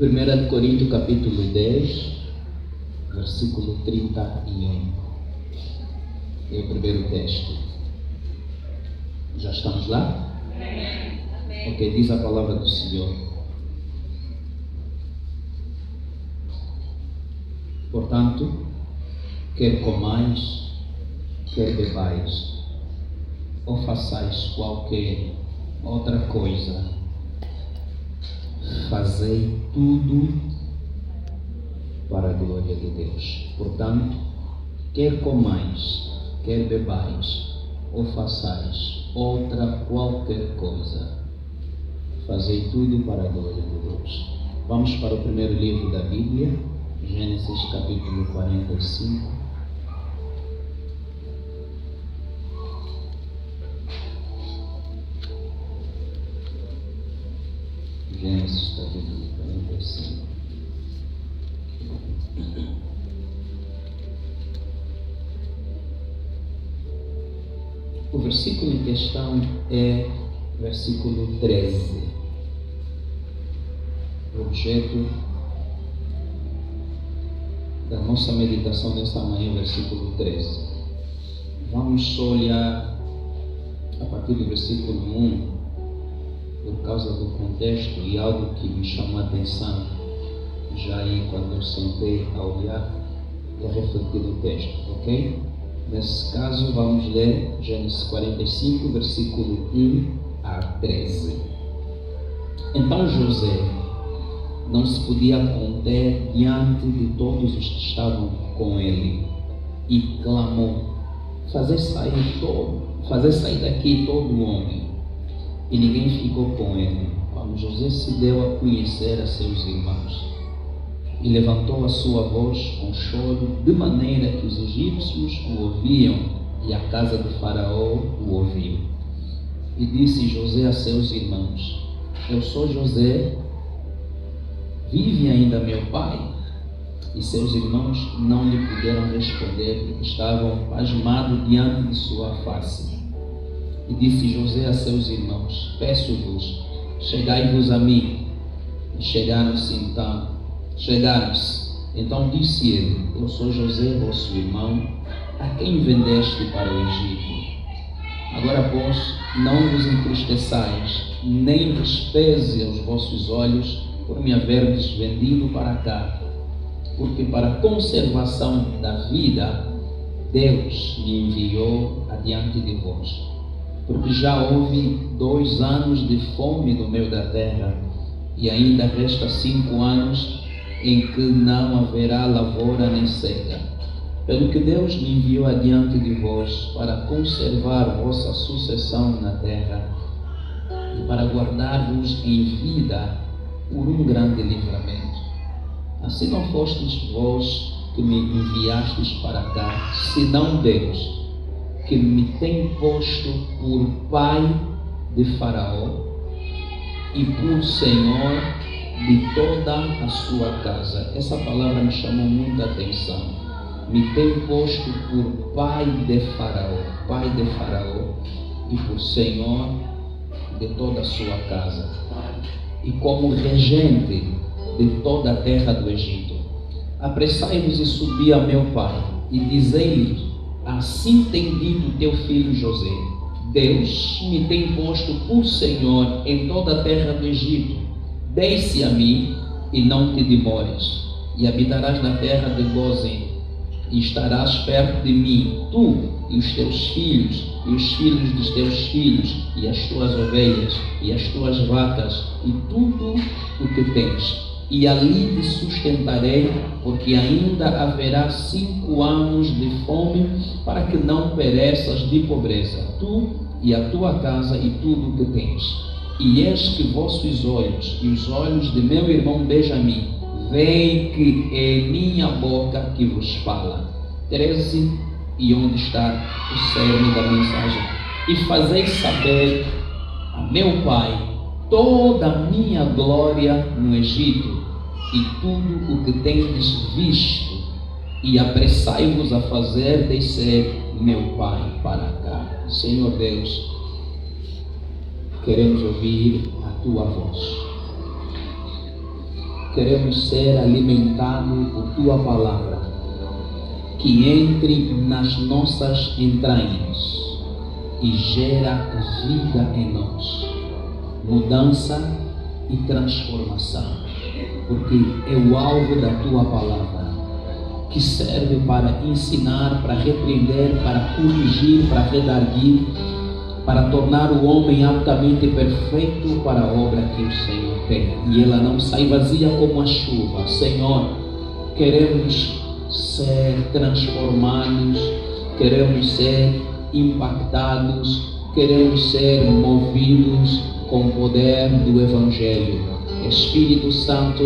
1 Coríntios capítulo 10, versículo 31. É o primeiro texto. Já estamos lá? Amém. Ok, diz a palavra do Senhor. Portanto, quer comais, quer bebais, ou façais qualquer outra coisa, fazei tudo para a glória de Deus. Portanto, quer comais, quer bebais, ou façais outra qualquer coisa, fazei tudo para a glória de Deus. Vamos para o primeiro livro da Bíblia, Gênesis capítulo 45. Gênesis capítulo 45. O versículo em questão é versículo 13. O objeto da nossa meditação nesta manhã, versículo 13. Vamos só olhar a partir do versículo 1, por causa do contexto e algo que me chamou a atenção já aí quando eu sentei a olhar e a refletir no texto, ok? Nesse caso vamos ler Gênesis 45, versículo 1 a 13. Então José não se podia conter diante de todos os que estavam com ele e clamou: fazer sair daqui todo homem. E ninguém ficou com ele. Quando José se deu a conhecer a seus irmãos, e levantou a sua voz com choro, de maneira que os egípcios o ouviam, e a casa de Faraó o ouviu. E disse José a seus irmãos: eu sou José, vive ainda meu pai? E seus irmãos não lhe puderam responder, porque estavam pasmados diante de sua face. E disse José a seus irmãos: peço-vos, chegai-vos a mim. E chegaram-se. Então disse ele: eu sou José, vosso irmão, a quem vendeste para o Egito. Agora, pois, não vos entristeçais, nem vos pese aos vossos olhos por me haverdes vendido para cá, porque para a conservação da vida Deus me enviou adiante de vós. Porque já houve 2 anos de fome no meio da terra, e ainda resta 5 anos em que não haverá lavoura nem seca. Pelo que Deus me enviou adiante de vós para conservar vossa sucessão na terra e para guardar-vos em vida por um grande livramento. Assim não fostes vós que me enviastes para cá, senão Deus, que me tem posto por pai de Faraó e por Senhor de toda a sua casa. Essa palavra me chamou muita atenção. Me tem posto por pai de Faraó e por Senhor de toda a sua casa, e como regente de toda a terra do Egito. Apressai-vos e subi a meu pai, e dizei-lhe: assim tem dito teu filho José: Deus me tem posto por Senhor em toda a terra do Egito. Desce a mim e não te demores, e habitarás na terra de Gósen, e estarás perto de mim, tu e os teus filhos, e os filhos dos teus filhos, e as tuas ovelhas, e as tuas vacas, e tudo o que tens. E ali te sustentarei, porque ainda haverá 5 anos de fome, para que não pereças de pobreza, tu e a tua casa e tudo o que tens. E eis que vossos olhos e os olhos de meu irmão Benjamim veem que é minha boca que vos fala. 13. E onde está o cerne da mensagem? E fazeis saber a meu pai toda a minha glória no Egito, e tudo o que tendes visto, e apressai-vos a fazer descer meu pai para cá. Senhor Deus, queremos ouvir a tua voz. queremos ser alimentados por Tua palavra, que entre nas nossas entranhas e gera vida em nós, mudança e transformação, porque é o alvo da Tua palavra, que serve para ensinar, para repreender, para corrigir, para redarguir, para tornar o homem altamente perfeito para a obra que o Senhor tem, e ela não sai vazia como a chuva. Senhor, queremos ser transformados, queremos ser impactados, queremos ser movidos com o poder do Evangelho. Espírito Santo,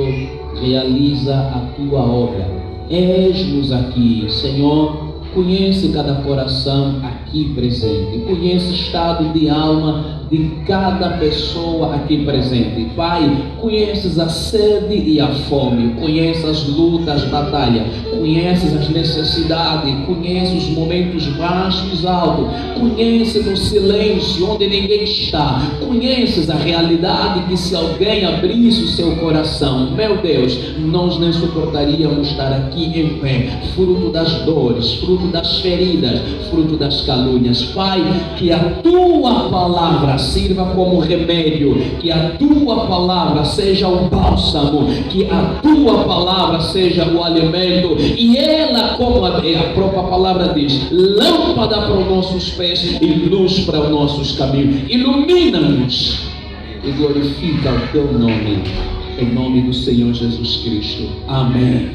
realiza a Tua obra. Eis-nos aqui, Senhor. Conhece cada coração aqui presente, conhece o estado de alma de cada pessoa aqui presente. Pai, conheces a sede e a fome, conheces as lutas, batalhas, conheces as necessidades, conheces os momentos baixos e altos, conheces o silêncio onde ninguém está, conheces a realidade que se alguém abrisse o seu coração, meu Deus, nós nem suportaríamos estar aqui em pé, fruto das dores, fruto das feridas, fruto das calúnias. Pai, que a Tua palavra sirva como remédio, que a Tua palavra seja o bálsamo, que a Tua palavra seja o alimento, e ela, como a própria palavra diz, lâmpada para os nossos pés e luz para os nossos caminhos. Ilumina-nos e glorifica o Teu nome, em nome do Senhor Jesus Cristo. Amém.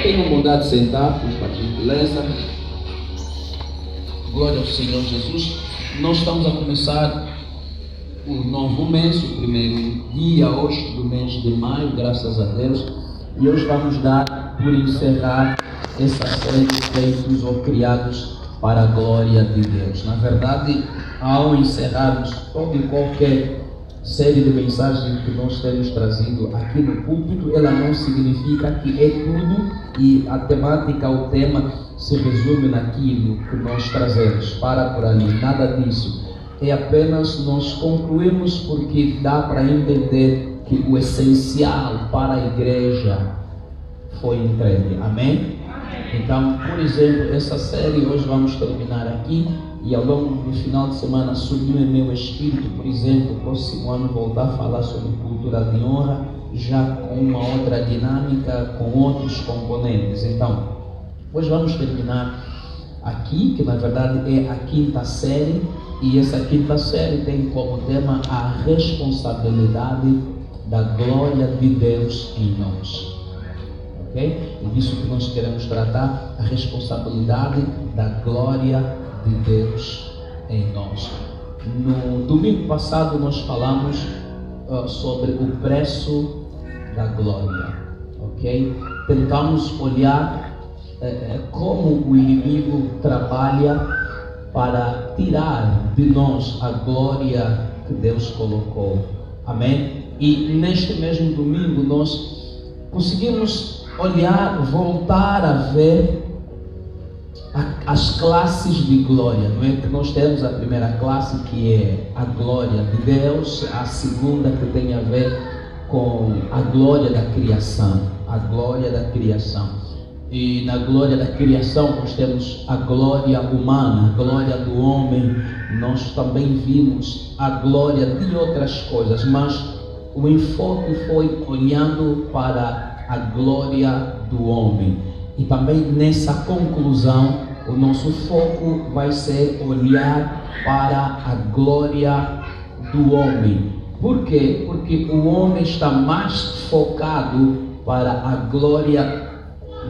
Tenham bondade de sentar, por gentileza. Glória ao Senhor Jesus. Nós estamos a começar o novo mês, o primeiro dia hoje do mês de maio, graças a Deus. E hoje vamos dar por encerrar essa série de feitos ou criados para a glória de Deus. Na verdade, ao encerrarmos toda e qualquer série de mensagens que nós temos trazido aqui no púlpito, ela não significa que é tudo e a temática, o tema se resume naquilo que nós trazemos. Para por ali, nada disso. É apenas nós concluímos porque dá para entender que o essencial para a igreja foi entregue. Amém? Então, por exemplo, essa série hoje vamos terminar aqui, e ao longo do final de semana subiu em meu espírito, por exemplo, próximo ano voltar a falar sobre cultura de honra, já com uma outra dinâmica, com outros componentes. Então, hoje vamos terminar aqui, que na verdade é a quinta série, e essa quinta série tem como tema a responsabilidade da glória de Deus em nós. Okay? É disso que nós queremos tratar, a responsabilidade da glória de Deus em nós. No domingo passado nós falamos sobre o preço da glória, ok? Tentamos olhar como o inimigo trabalha para tirar de nós a glória que Deus colocou, amém? E neste mesmo domingo nós conseguimos olhar, voltar a ver as classes de glória, não é? Que nós temos a primeira classe, que é a glória de Deus, a segunda que tem a ver com a glória da criação, a glória da criação. E na glória da criação nós temos a glória humana, a glória do homem. Nós também vimos a glória de outras coisas, mas o enfoque foi olhando para a glória do homem. E também nessa conclusão, o nosso foco vai ser olhar para a glória do homem. Por quê? Porque o homem está mais focado para a glória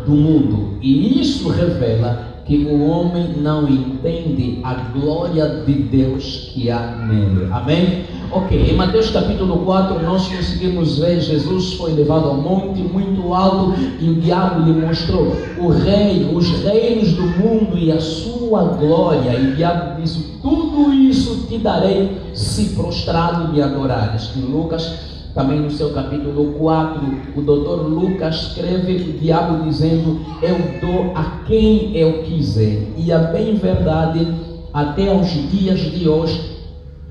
do mundo. E isso revela que o homem não entende a glória de Deus que há nele. Amém? Ok, em Mateus capítulo 4 nós conseguimos ver Jesus foi levado ao monte muito alto e o diabo lhe mostrou os reinos do mundo e a sua glória. E o diabo disse: tudo isso te darei se prostrado me adorares. Em Lucas, também no seu capítulo 4, o doutor Lucas escreve o diabo dizendo: eu dou a quem eu quiser. E é bem verdade, até aos dias de hoje,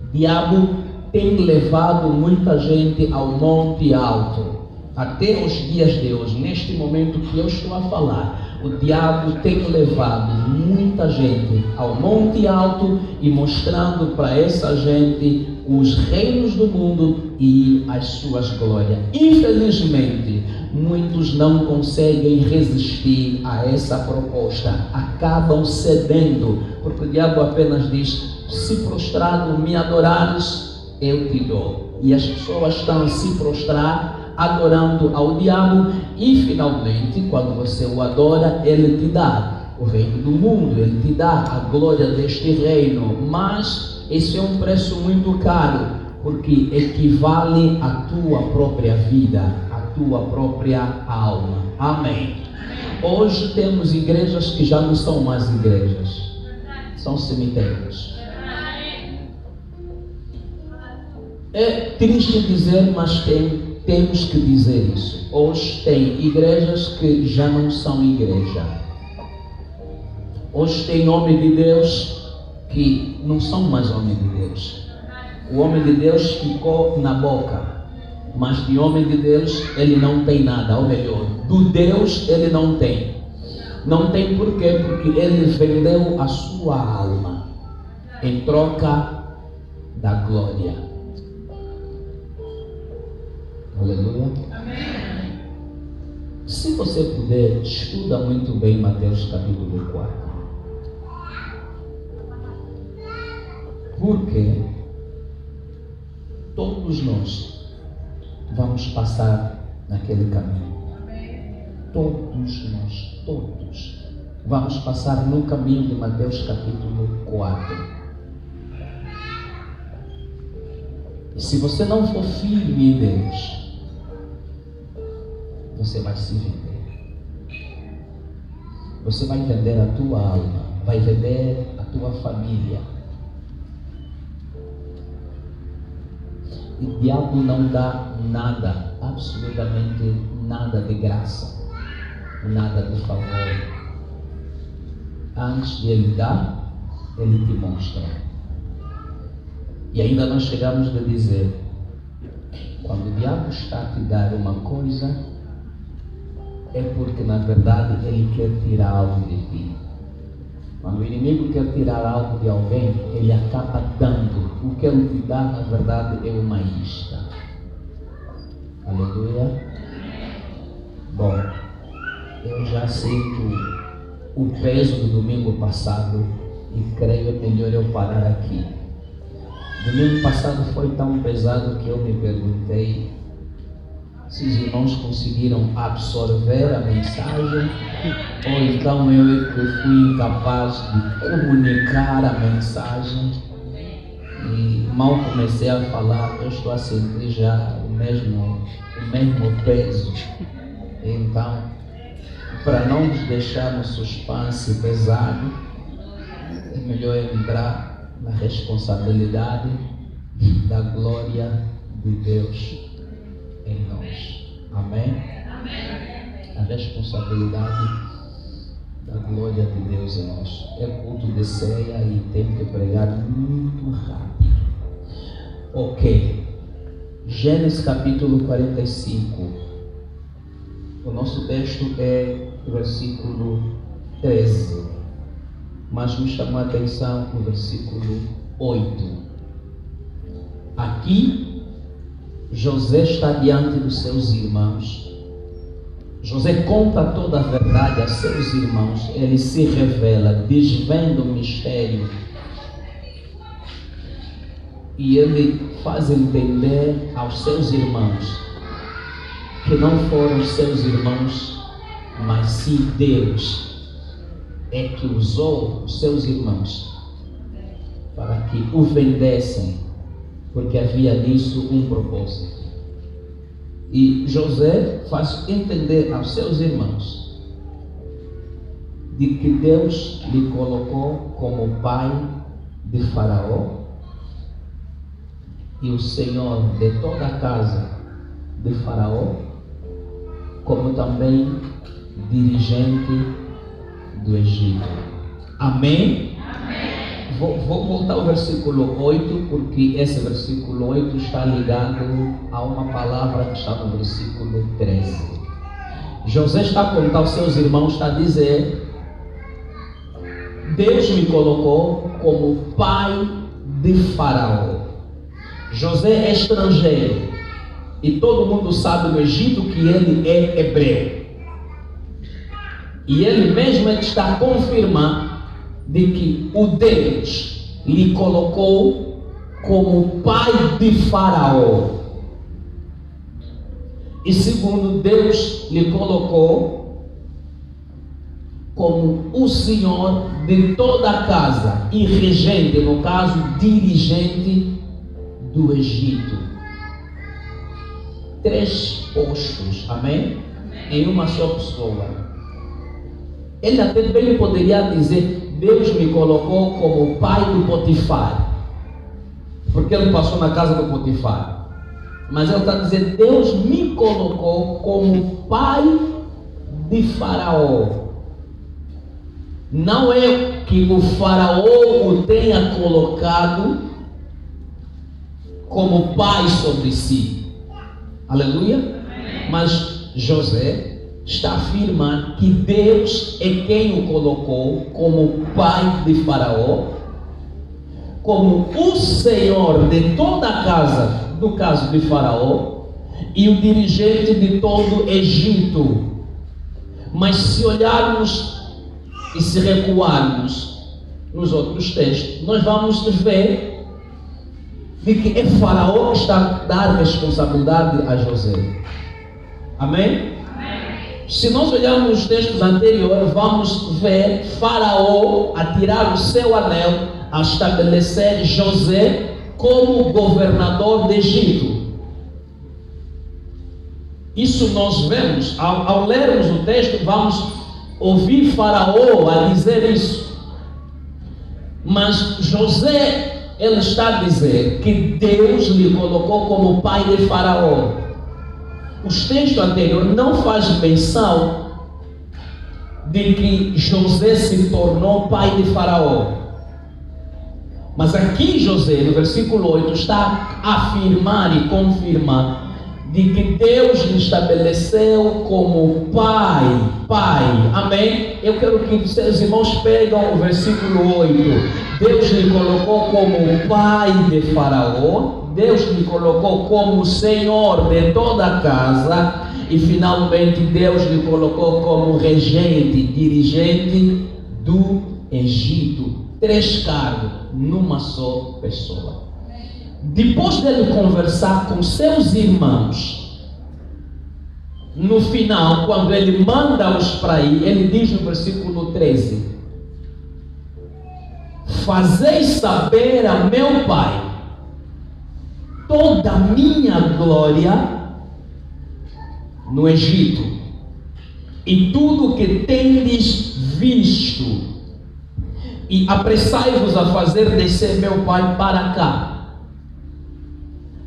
o diabo tem levado muita gente ao monte alto. até os dias de hoje, neste momento que eu estou a falar, o diabo tem levado muita gente ao monte alto e mostrando para essa gente os reinos do mundo e as suas glórias. Infelizmente, muitos não conseguem resistir a essa proposta, acabam cedendo, porque o diabo apenas diz: se prostrado me adorares, eu te dou. E as pessoas estão a se prostrar, adorando ao diabo, e finalmente, quando você o adora, ele te dá o reino do mundo, ele te dá a glória deste reino. Mas esse é um preço muito caro, porque equivale à tua própria vida, à tua própria alma. Amém. Hoje temos igrejas que já não são mais igrejas, são cemitérios. É triste dizer, mas temos que dizer isso. Hoje tem igrejas que já não são igreja. Hoje tem homem de Deus que não são mais homem de Deus. O homem de Deus ficou na boca, mas de homem de Deus ele não tem nada, ou melhor, do Deus ele não tem. Não tem por quê? Porque ele vendeu a sua alma em troca da glória. Aleluia. Amém. Se você puder, estuda muito bem Mateus capítulo 4. Porque todos nós vamos passar naquele caminho. Todos nós, todos vamos passar no caminho de Mateus capítulo 4. E se você não for firme em Deus, você vai se vender. Você vai vender a tua alma, vai vender a tua família. E o diabo não dá nada, absolutamente nada de graça, nada de favor. Antes de ele dar, ele te mostra. E ainda nós chegamos a dizer: quando o diabo está a te dar uma coisa, é porque na verdade ele quer tirar algo de ti. Quando o inimigo quer tirar algo de alguém, ele acaba dando. O que ele te dá, na verdade, é uma isca. Aleluia. Bom, eu já sinto o peso do domingo passado e creio é melhor eu parar aqui. Domingo passado foi tão pesado que eu me perguntei se os irmãos conseguiram absorver a mensagem, ou então eu que fui incapaz de comunicar a mensagem. E mal comecei a falar, eu estou a sentir já o mesmo peso. Então, para não nos deixar no suspense pesado, é melhor entrar na responsabilidade da glória de Deus em nós. Amém? Amém. A responsabilidade da glória de Deus em nós. É culto de ceia e tem que pregar muito rápido. Ok. Gênesis capítulo 45. O nosso texto é o versículo 13. Mas me chamou a atenção o versículo 8. Aqui, José está diante dos seus irmãos. José conta toda a verdade a seus irmãos. Ele se revela, desvenda o mistério. E ele faz entender aos seus irmãos que não foram seus irmãos, mas sim Deus é que usou os seus irmãos para que o vendessem, porque havia nisso um propósito. E José faz entender aos seus irmãos de que Deus lhe colocou como pai de Faraó e o Senhor de toda a casa de Faraó, como também dirigente do Egito. Amém? Amém. Vou voltar ao versículo 8, porque esse versículo 8 está ligado a uma palavra que está no versículo 13. José está a contar aos seus irmãos, está a dizer: Deus me colocou como pai de Faraó. José é estrangeiro e todo mundo sabe no Egito que ele é hebreu. E ele mesmo está a confirmar de que o Deus lhe colocou como pai de Faraó. E segundo, Deus lhe colocou como o senhor de toda a casa e regente, no caso, dirigente do Egito. 3 postos, amém? Em uma só pessoa. Ele até bem poderia dizer: Deus me colocou como pai do Potifar, porque ele passou na casa do Potifar. Mas ele está dizendo: Deus me colocou como pai de Faraó. Não é que o Faraó o tenha colocado como pai sobre si. Aleluia. Mas José está a afirmar que Deus é quem o colocou como pai de Faraó, como o senhor de toda a casa, no caso de Faraó, e o dirigente de todo o Egito. Mas se olharmos e se recuarmos nos outros textos, nós vamos ver de que é Faraó que está a dar responsabilidade a José. Amém? Se nós olharmos os textos anteriores, vamos ver Faraó a tirar o seu anel, a estabelecer José como governador do Egito. Isso nós vemos, ao lermos o texto, vamos ouvir Faraó a dizer isso. Mas José, ele está a dizer que Deus lhe colocou como pai de Faraó. Os textos anteriores não fazem menção de que José se tornou pai de Faraó. Mas aqui José, no versículo 8, está a afirmar e confirmar de que Deus lhe estabeleceu como pai. Amém? Eu quero que seus irmãos pegam o versículo 8. Deus lhe colocou como pai de Faraó. Deus lhe colocou como senhor de toda a casa. E finalmente Deus lhe colocou como regente, dirigente do Egito. 3 cargos numa só pessoa. Depois dele conversar com seus irmãos, no final, quando ele manda-os para ir, ele diz no versículo 13: Fazei saber a meu pai toda a minha glória no Egito e tudo o que tendes visto, e apressai-vos a fazer descer meu pai para cá.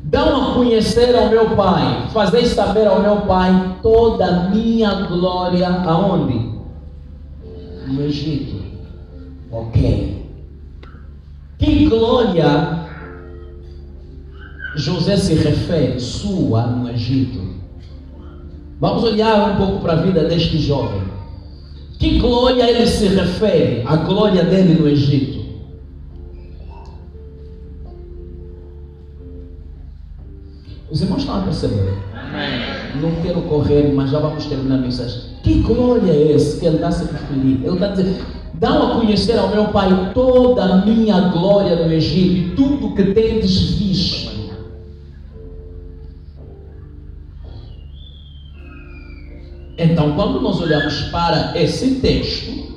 Dão a conhecer ao meu pai, fazei saber ao meu pai toda a minha glória. Aonde? No Egito. Ok. Que glória José se refere sua no Egito? Vamos olhar um pouco para a vida deste jovem. Que glória ele se refere? A glória dele no Egito. Os irmãos estão a perceber? Amém. Não quero correr, mas já vamos terminar a mensagem. Que glória é essa que ele está a se referir? Ele está a dizer: dão a conhecer ao meu pai toda a minha glória no Egito e tudo o que tendes visto. Então, quando nós olhamos para esse texto,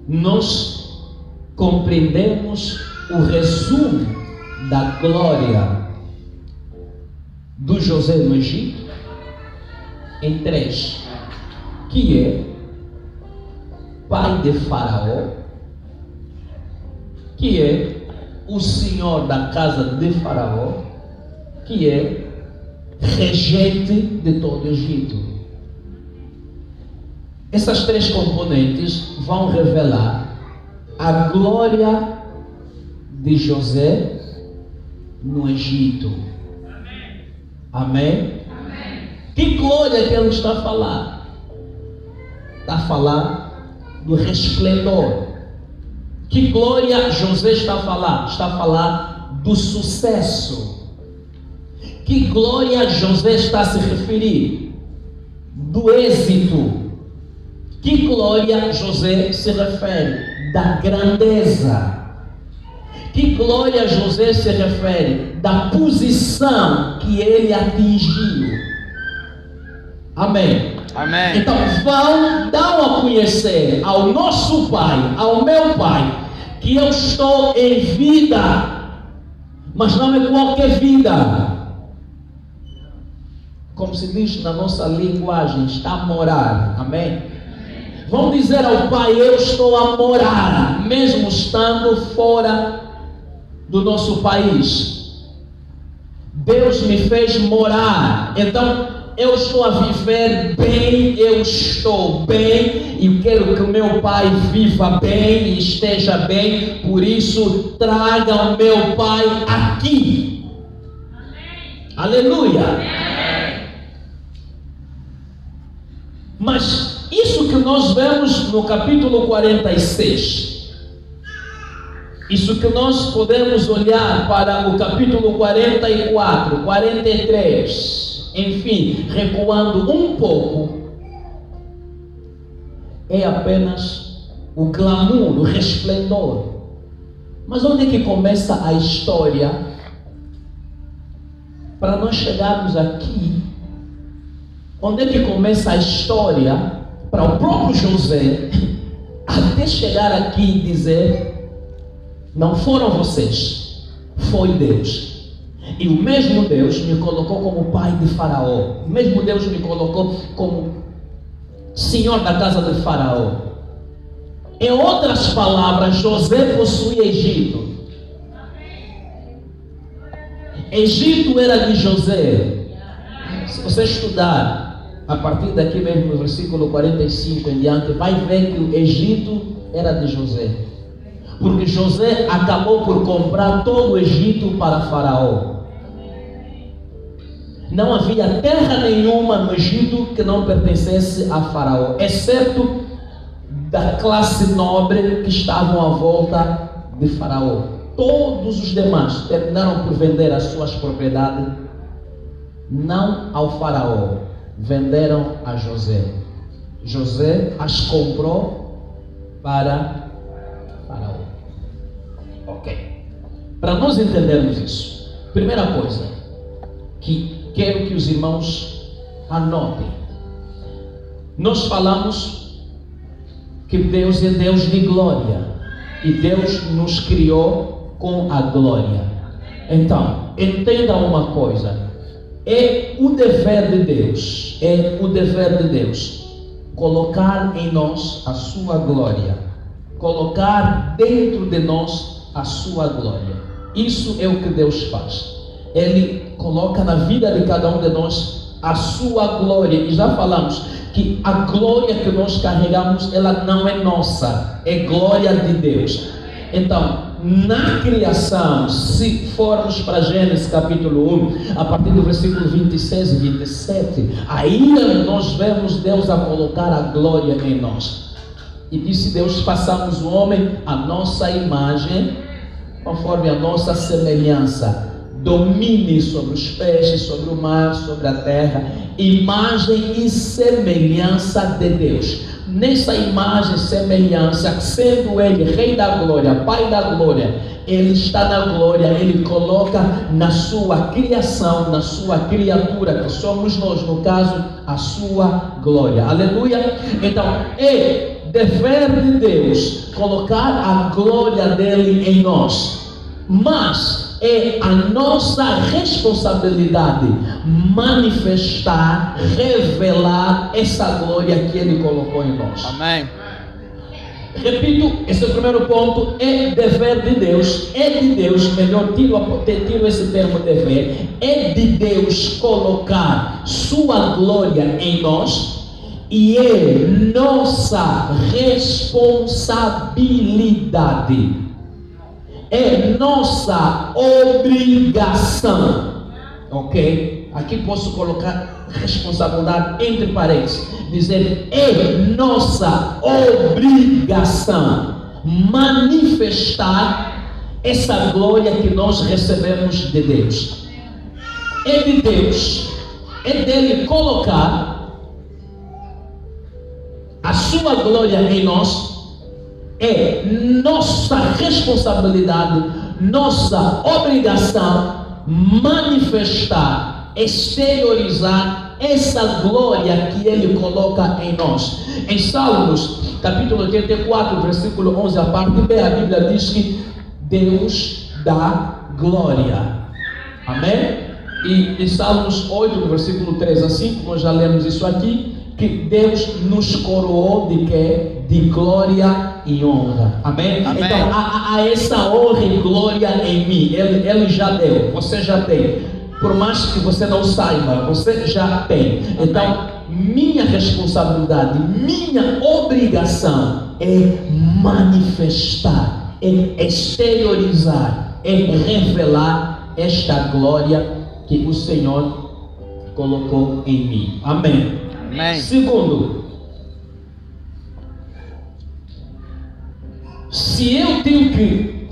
nós compreendemos o resumo da glória do José no Egito em 3, que é pai de Faraó, que é o senhor da casa de Faraó, que é regente de todo o Egito. Essas 3 componentes vão revelar a glória de José no Egito. Amém? Que glória que ele está a falar? Está a falar do resplendor. Que glória José está a falar? Está a falar do sucesso. Que glória José está a se referir? Do êxito. Que glória José se refere? Da grandeza. Que glória José se refere? Da posição que ele atingiu. Amém. Amém. Então dão a conhecer ao nosso Pai, ao meu Pai, que eu estou em vida, mas não é qualquer vida. Como se diz na nossa linguagem, está a morar. Amém? Vão dizer ao Pai, eu estou a morar, mesmo estando fora do nosso país. Deus me fez morar. Então eu estou a viver bem, eu estou bem e quero que o meu Pai viva bem e esteja bem. Por isso, traga o meu Pai aqui. Amém. Aleluia. Amém. Mas isso que nós vemos no capítulo 46, isso que nós podemos olhar para o capítulo 44, 43, enfim, recuando um pouco, é apenas o glamour, o resplendor. Mas onde é que começa a história? Para nós chegarmos aqui, onde é que começa a história para o próprio José, até chegar aqui e dizer: não foram vocês, foi Deus. E o mesmo Deus me colocou como pai de Faraó. O mesmo Deus me colocou como senhor da casa de Faraó. Em outras palavras, José possuía Egito. Egito era de José. Se você estudar a partir daqui mesmo no versículo 45 em diante, vai ver que o Egito era de José. Porque José acabou por comprar todo o Egito para Faraó. Não havia terra nenhuma no Egito que não pertencesse a Faraó, exceto da classe nobre que estavam à volta de Faraó. Todos os demais terminaram por vender as suas propriedades, não ao Faraó, venderam a José. José as comprou para Faraó. Ok. Para nós entendermos isso, primeira coisa que quero que os irmãos anotem. Nós falamos que Deus é Deus de glória e Deus nos criou com a glória. Então, entenda uma coisa: é o dever de Deus colocar em nós a sua glória, colocar dentro de nós a sua glória. Isso é o que Deus faz. Ele coloca na vida de cada um de nós a sua glória. E já falamos que a glória que nós carregamos, ela não é nossa, é glória de Deus. Então, na criação, se formos para Gênesis capítulo 1, a partir do versículo 26 e 27, ainda nós vemos Deus a colocar a glória em nós. E disse Deus: façamos o homem à nossa imagem, conforme a nossa semelhança. Domine sobre os peixes, sobre o mar, sobre a terra. Imagem e semelhança de Deus. Nessa imagem e semelhança, sendo Ele Rei da Glória, Pai da Glória, Ele está na glória. Ele coloca na sua criação, na sua criatura, que somos nós, no caso, a sua glória. Aleluia. Então, é dever de Deus colocar a glória dele em nós, mas é a nossa responsabilidade manifestar, revelar essa glória que Ele colocou em nós. Amém. Repito, esse é o primeiro ponto. É dever de Deus, é de Deus, melhor tiro esse termo dever, é de Deus colocar sua glória em nós. e é nossa responsabilidade, é nossa obrigação, ok? Aqui posso colocar responsabilidade entre parênteses, dizer é nossa obrigação manifestar essa glória que nós recebemos de Deus. É de Deus, é dele colocar a sua glória em nós. É nossa responsabilidade, nossa obrigação manifestar, exteriorizar essa glória que ele coloca em nós. Em Salmos, capítulo 84, versículo 11, a parte B, a Bíblia diz que Deus dá glória. Amém? E em Salmos 8, versículo 3 a 5, nós já lemos isso aqui, que Deus nos coroou de quê? De glória e honra. Amém? Amém. Então, há essa honra e glória em mim. Ele já deu, você já tem. Por mais que você não saiba, você já tem. Então, minha responsabilidade, minha obrigação é manifestar, é exteriorizar, é revelar esta glória que o Senhor colocou em mim. Amém. Amém. Segundo, se eu tenho que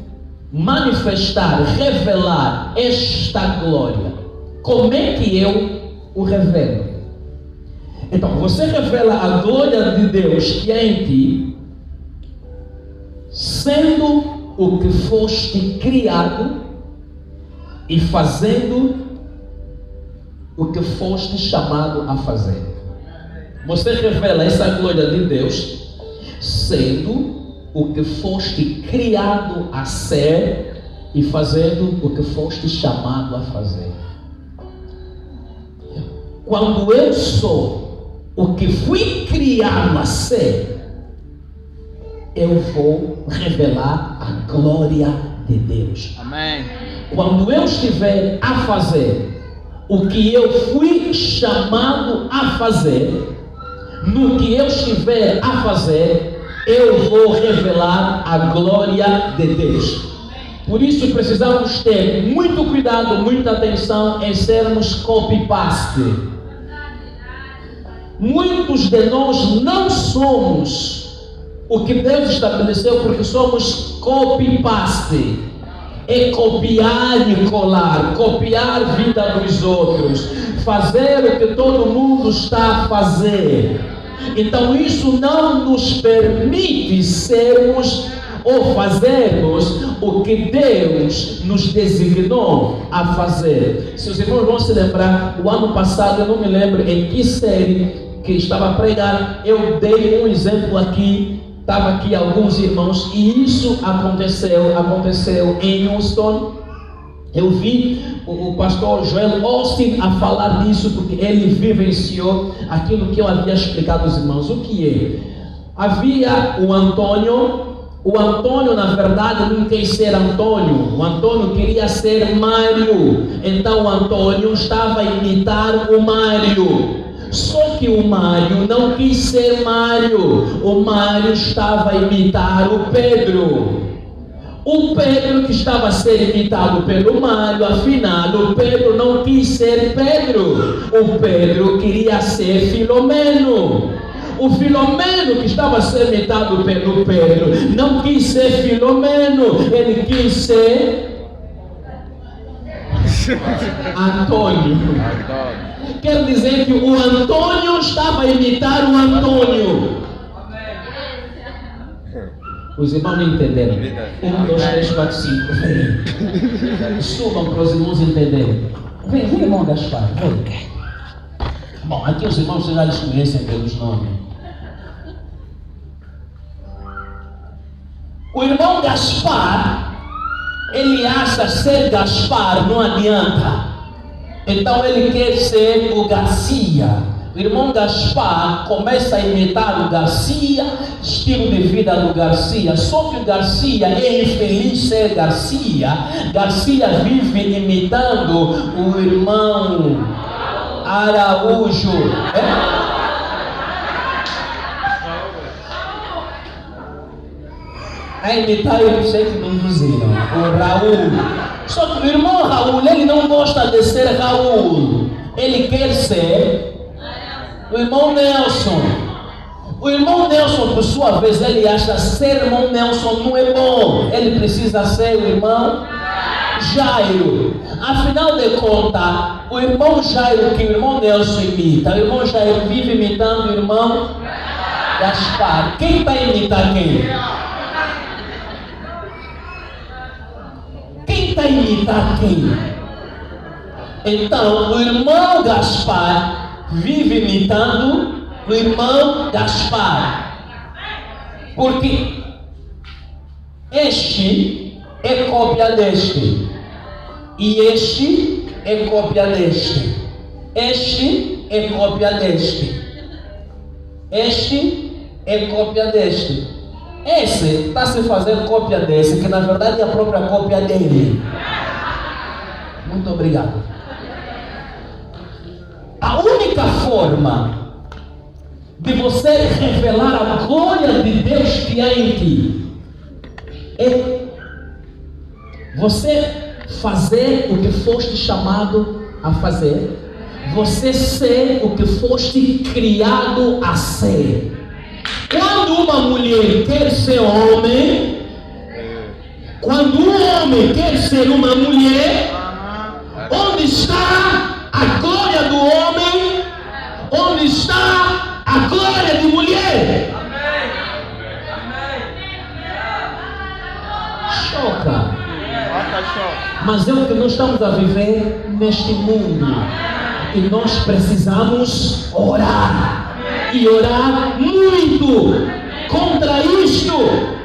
manifestar, revelar esta glória, como é que eu o revelo? Então, você revela a glória de Deus que é em ti, sendo o que foste criado e fazendo o que foste chamado a fazer. Você revela essa glória de Deus, sendo o que foste criado a ser e fazendo o que foste chamado a fazer. Quando eu sou o que fui criado a ser, eu vou revelar a glória de Deus. Amém. Quando eu estiver a fazer o que eu fui chamado a fazer, no que eu estiver a fazer, eu vou revelar a glória de Deus. Por isso precisamos ter muito cuidado, muita atenção em sermos copy-paste. Muitos de nós não somos o que Deus estabeleceu porque somos copy-paste. É copiar e colar, copiar a vida dos outros, fazer o que todo mundo está a fazer. Então isso não nos permite sermos ou fazermos o que Deus nos designou a fazer. Se os irmãos vão se lembrar, o ano passado, eu não me lembro em que série que estava a pregar, eu dei um exemplo aqui. Estava aqui alguns irmãos e isso aconteceu em Houston. Eu vi o pastor Joel Austin a falar nisso porque ele vivenciou aquilo que eu havia explicado aos irmãos. O que é? Havia o Antônio, na verdade não quis ser Antônio, o Antônio queria ser Mário, então o Antônio estava a imitar o Mário. Só que o Mário não quis ser Mário, o Mário estava a imitar o Pedro. O Pedro que estava a ser imitado pelo Mário, afinal o Pedro não quis ser Pedro, o Pedro queria ser Filomeno. O Filomeno que estava a ser imitado pelo Pedro não quis ser Filomeno, ele quis ser Antônio. Quer dizer que o Antônio estava a imitar o Antônio. Os irmãos não entenderam. 1, 2, 3, 4, 5. Vem. Subam para os irmãos entenderem. Vem, irmão Gaspar. Vem. Bom, aqui os irmãos já lhes conhecem pelos nomes. O irmão Gaspar, ele acha ser Gaspar, não adianta. Então ele quer ser o Garcia. O irmão Gaspar começa a imitar o Garcia, estilo de vida do Garcia. Só que o Garcia é infeliz ser Garcia. Garcia vive imitando o irmão Araújo. a imitar o chefe do vizinho, o Raul. Só que o irmão Raul, ele não gosta de ser Raul. Ele quer ser o irmão Nelson. O irmão Nelson, por sua vez, ele acha ser irmão Nelson não é bom. Ele precisa ser o irmão Jairo. Afinal de contas, o irmão Jairo que o irmão Nelson imita, o irmão Jairo vive imitando o irmão Gaspar. Quem está imitando quem? Quem está imitando quem? Então, o irmão Gaspar vive imitando o irmão Gaspar. Porque este é cópia deste. E este é cópia deste. Este é cópia deste. Este é cópia deste. Esse está se fazendo cópia desse, que na verdade é a própria cópia dele. Muito obrigado. A única forma de você revelar a glória de Deus que há em ti é você fazer o que foste chamado a fazer, você ser o que foste criado a ser. Quando uma mulher quer ser homem, quando um homem quer ser uma mulher, onde está a glória do homem? Onde está a glória de mulher? Choca. Mas é o que nós estamos a viver neste mundo. E nós precisamos orar. E orar muito contra isto.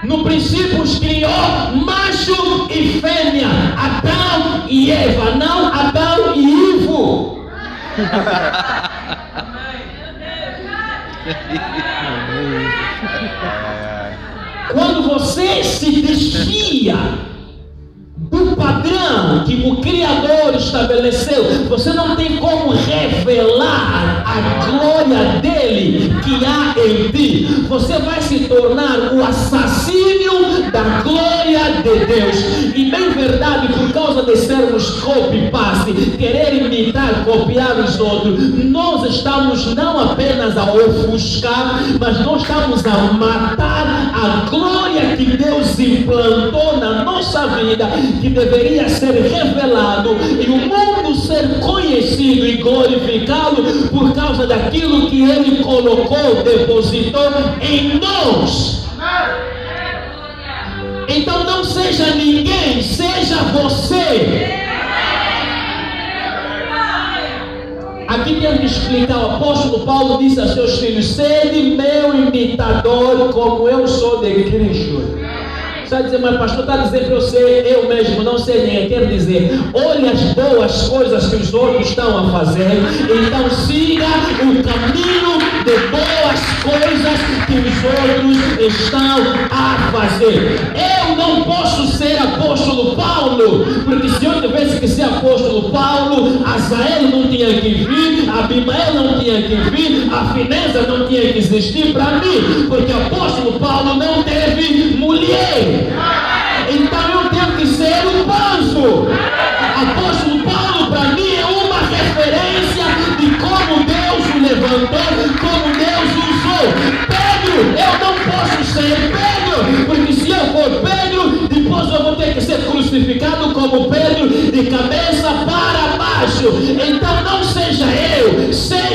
No princípio os criou macho e fêmea, Adão e Eva, não Adão e Ivo. Quando você se desvia do padrão que o Criador estabeleceu, você não tem como revelar a glória dele que há em ti. Você vai se tornar o assassínio da glória de Deus. E bem verdade, por causa de sermos copy-paste, querer imitar, copiar os outros, nós estamos não apenas a ofuscar, mas nós estamos a matar a glória que Deus implantou na nossa vida, que deveria ser revelado e o mundo ser conhecido e glorificado por causa daquilo que Ele colocou, depositou em nós. Então não seja ninguém, seja você. Aqui tem que explicar, o apóstolo Paulo disse a seus filhos: sede meu imitador como eu sou de Cristo. Você vai dizer, mas pastor, está dizendo para eu ser eu mesmo, não ser ninguém. Quer dizer, olhe as boas coisas que os outros estão a fazer, então siga o caminho de boas coisas que os outros estão a fazer. Eu não posso ser apóstolo Paulo, porque se eu tivesse que ser apóstolo Paulo, Azael não tinha que vir, Abimael não tinha que vir, a Finesa não tinha que existir para mim, porque apóstolo Paulo não teve mulher. Então eu tenho que ser o Panzo. Apóstolo Paulo para mim é uma referência de como Deus o levantou, como Deus o usou. Pedro, eu não posso ser Pedro, porque se eu for Pedro, depois eu vou ter que ser crucificado como Pedro, de cabeça para baixo. Então não seja eu, seja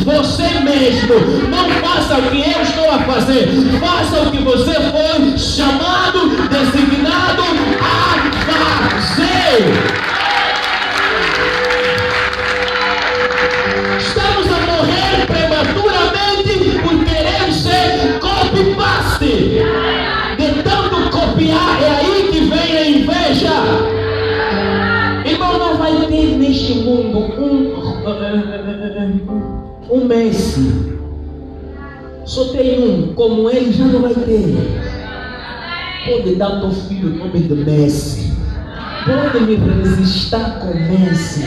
você mesmo. Não faça o que eu estou a fazer, faça o que você foi chamado, designado a fazer. Estamos a morrer prematuramente por querer ser copy-paste. De tanto copiar, é aí que vem a inveja. Irmão, não vai ter neste mundo um Messi. Só tem um, como ele já não vai ter. Pode dar ao teu filho o nome de Messi. Pode me resistir com Messi.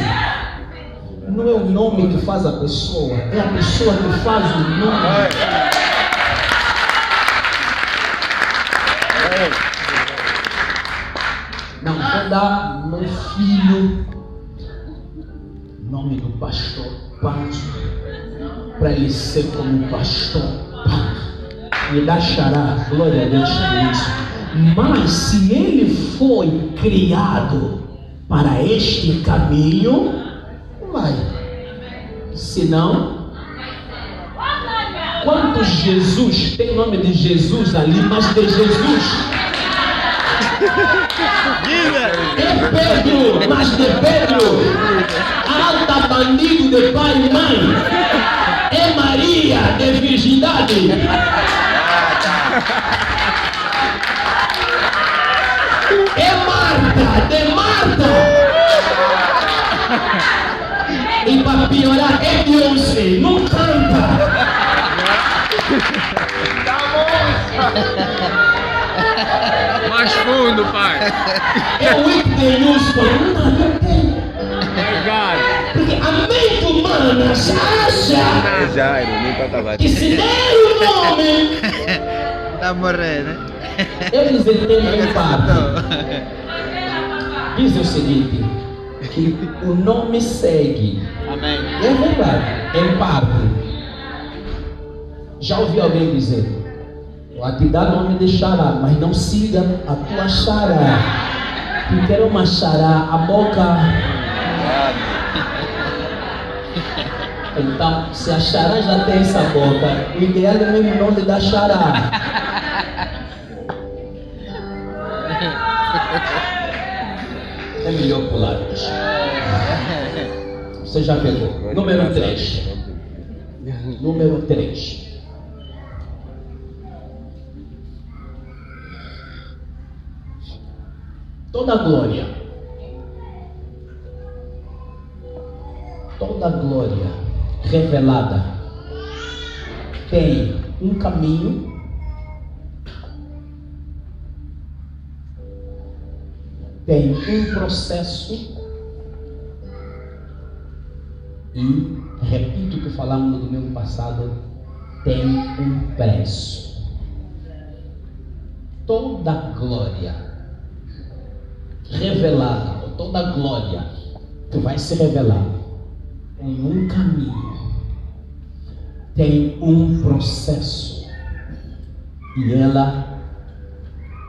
Não é o nome que faz a pessoa, é a pessoa que faz o nome. dar meu filho, em nome do pastor Pancho, para ele ser como o pastor Pancho. Me dá xará, glória a Deus por isso. Mas se ele foi criado para este caminho, vai. Se não, quantos Jesus, tem nome de Jesus ali, mas de Jesus é Pedro, mas de Pedro, alta bandido de pai e mãe, é Maria de virgindade. É Marta, de Marta. E para piorar, é Beyoncé, não canta. Mais fundo, pai. É Whitney Houston, não tem. Porque a mente humana acha que se der o nome, Tá morrendo. eles entendem em parte. Diz o seguinte, que o nome segue. Amém. É verdade, em parte. Já ouvi alguém dizer, vai te dar nome de xará, mas não siga a tua xará. Tu quer uma xará, a boca. Então, se a xará já tem essa boca, o ideal é mesmo não lhe dar xará. É melhor pular. Você já pegou. Número 3. Número 3. Toda glória revelada tem um caminho, tem um processo e, repito o que falamos no domingo passado, tem um preço. Toda glória revelada, toda glória que vai se revelar, tem um caminho, tem um processo e ela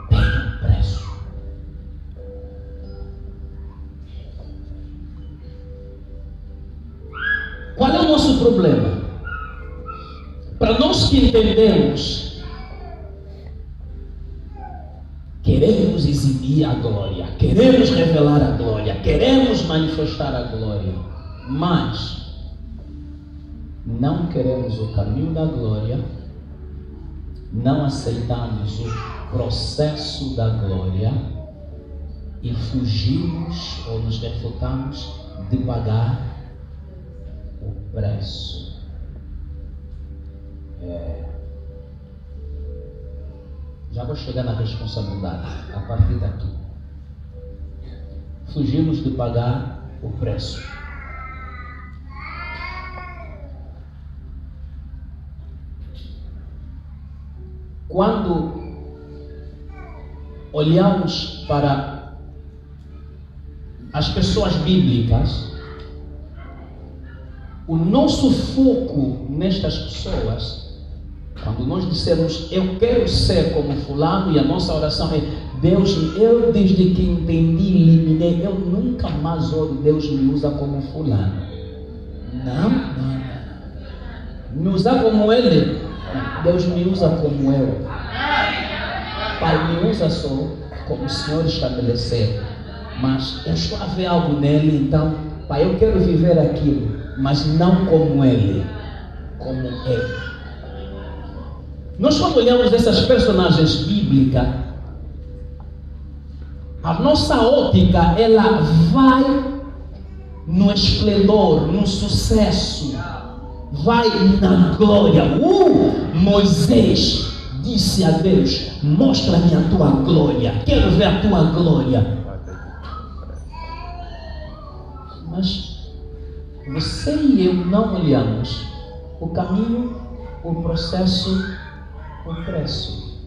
tem um preço. Qual é o nosso problema? Para nós que entendemos, queremos exibir a glória, queremos revelar a glória, queremos manifestar a glória, mas não queremos o caminho da glória, não aceitamos o processo da glória e fugimos ou nos refutamos de pagar o preço. Já vou chegar na responsabilidade a partir daqui. Fugimos de pagar o preço. Quando olhamos para as pessoas bíblicas, o nosso foco nestas pessoas, quando nós dissemos eu quero ser como fulano, e a nossa oração é Deus, eu desde que entendi, eliminei, eu nunca mais oro, Deus me usa como fulano. Não. Me usar como ele, Deus me usa como eu. Pai, me usa só como o Senhor estabeleceu, mas eu estou a ver algo nele, então, Pai, eu quero viver aquilo, mas não como ele, como eu. Nós, quando olhamos essas personagens bíblicas, a nossa ótica, ela vai no esplendor, no sucesso, vai na glória. Moisés disse a Deus, mostra-me a tua glória, quero ver a tua glória. Mas você e eu não olhamos o caminho, o processo, o preço.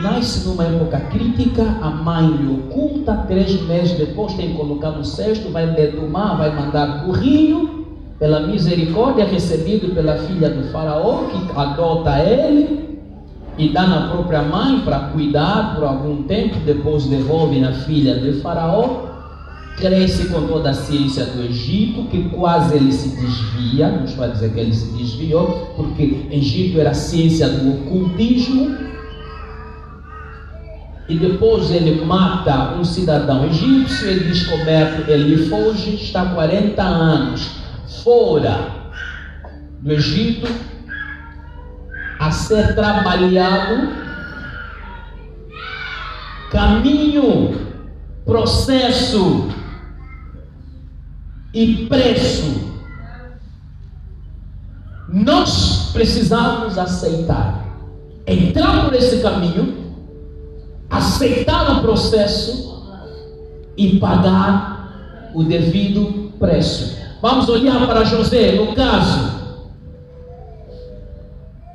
nasce numa época crítica, a mãe lhe oculta, 3 meses depois tem que colocar no cesto, vai dedumar, vai mandar burrinho, pela misericórdia recebido pela filha do faraó, que adota ele e dá na própria mãe para cuidar por algum tempo, depois devolve na filha do faraó. Cresce com toda a ciência do Egito, que quase ele se desvia, não estou a dizer que ele se desviou, porque Egito era a ciência do ocultismo. E depois ele mata um cidadão egípcio, ele descoberto, ele foge, está 40 anos fora do Egito, a ser trabalhado, caminho, processo e preço. Nós precisamos aceitar, entrar por esse caminho, aceitar o processo e pagar o devido preço. Vamos olhar para José, no caso.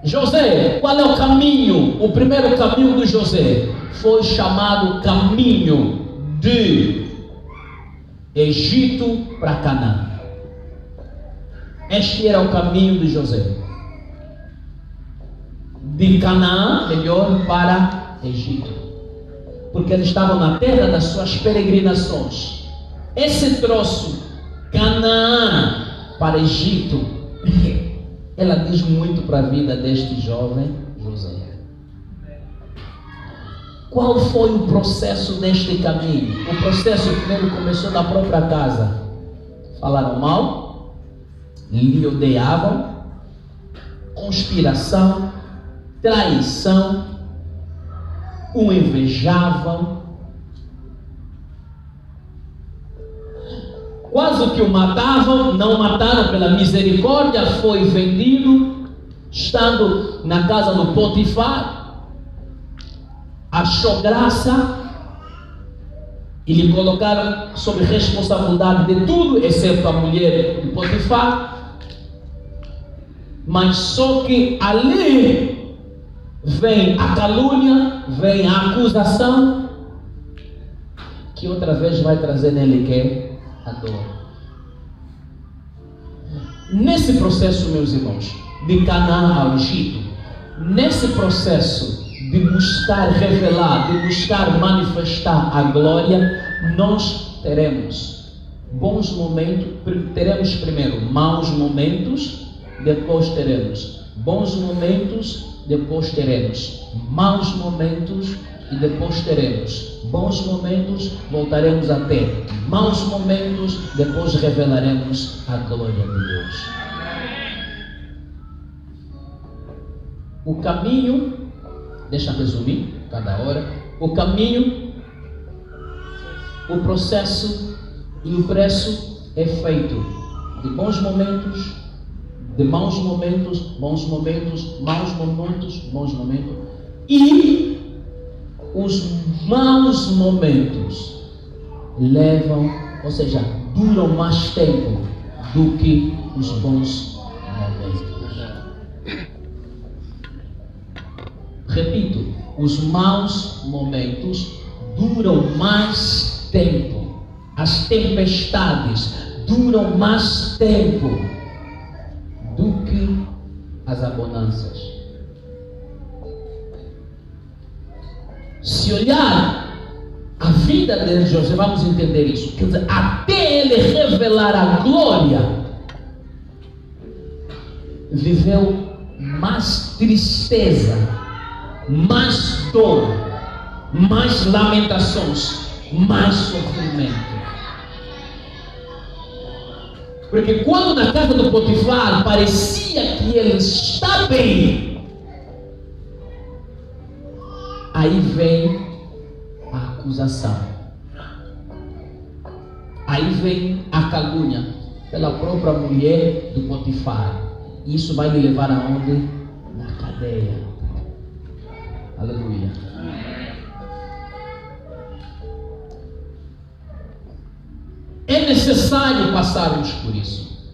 José, qual é o caminho? O primeiro caminho de José foi chamado caminho de Egito para Canaã. Este era o caminho de José. De Canaã, melhor, para Egito. Porque eles estavam na terra das suas peregrinações. Esse troço, Canaã para Egito, ela diz muito para a vida deste jovem José. Qual foi o processo deste caminho? O processo primeiro começou na própria casa. Falaram mal, lhe odiavam, conspiração, traição, o invejavam, quase que o matavam, não mataram pela misericórdia, foi vendido, estando na casa do Potifar, achou graça e lhe colocaram sob responsabilidade de tudo, exceto a mulher de Potifar. Mas só que ali vem a calúnia, vem a acusação, que outra vez vai trazer nele que a dor. Nesse processo, meus irmãos, de Canaã ao Egito, nesse processo de buscar revelar, de buscar manifestar a glória, nós teremos bons momentos, teremos primeiro maus momentos, depois teremos bons momentos, depois teremos maus momentos e depois teremos bons momentos, voltaremos a ter maus momentos, depois revelaremos a glória de Deus. O caminho, deixa eu resumir cada hora, o caminho, o processo e o preço é feito de bons momentos, de maus momentos, bons momentos, maus momentos, bons momentos. E os maus momentos levam, ou seja, duram mais tempo do que os bons momentos. Repito, os maus momentos duram mais tempo. As tempestades duram mais tempo do que as abundâncias. Se olhar a vida de José, vamos entender isso. Quer dizer, até ele revelar a glória, viveu mais tristeza, mais dor, mais lamentações, mais sofrimento. Porque quando na casa do Potifar parecia que ele está bem, aí vem a acusação, aí vem a calúnia pela própria mulher do Potifar. Isso vai lhe levar aonde? Na cadeia. Aleluia. É necessário passarmos por isso.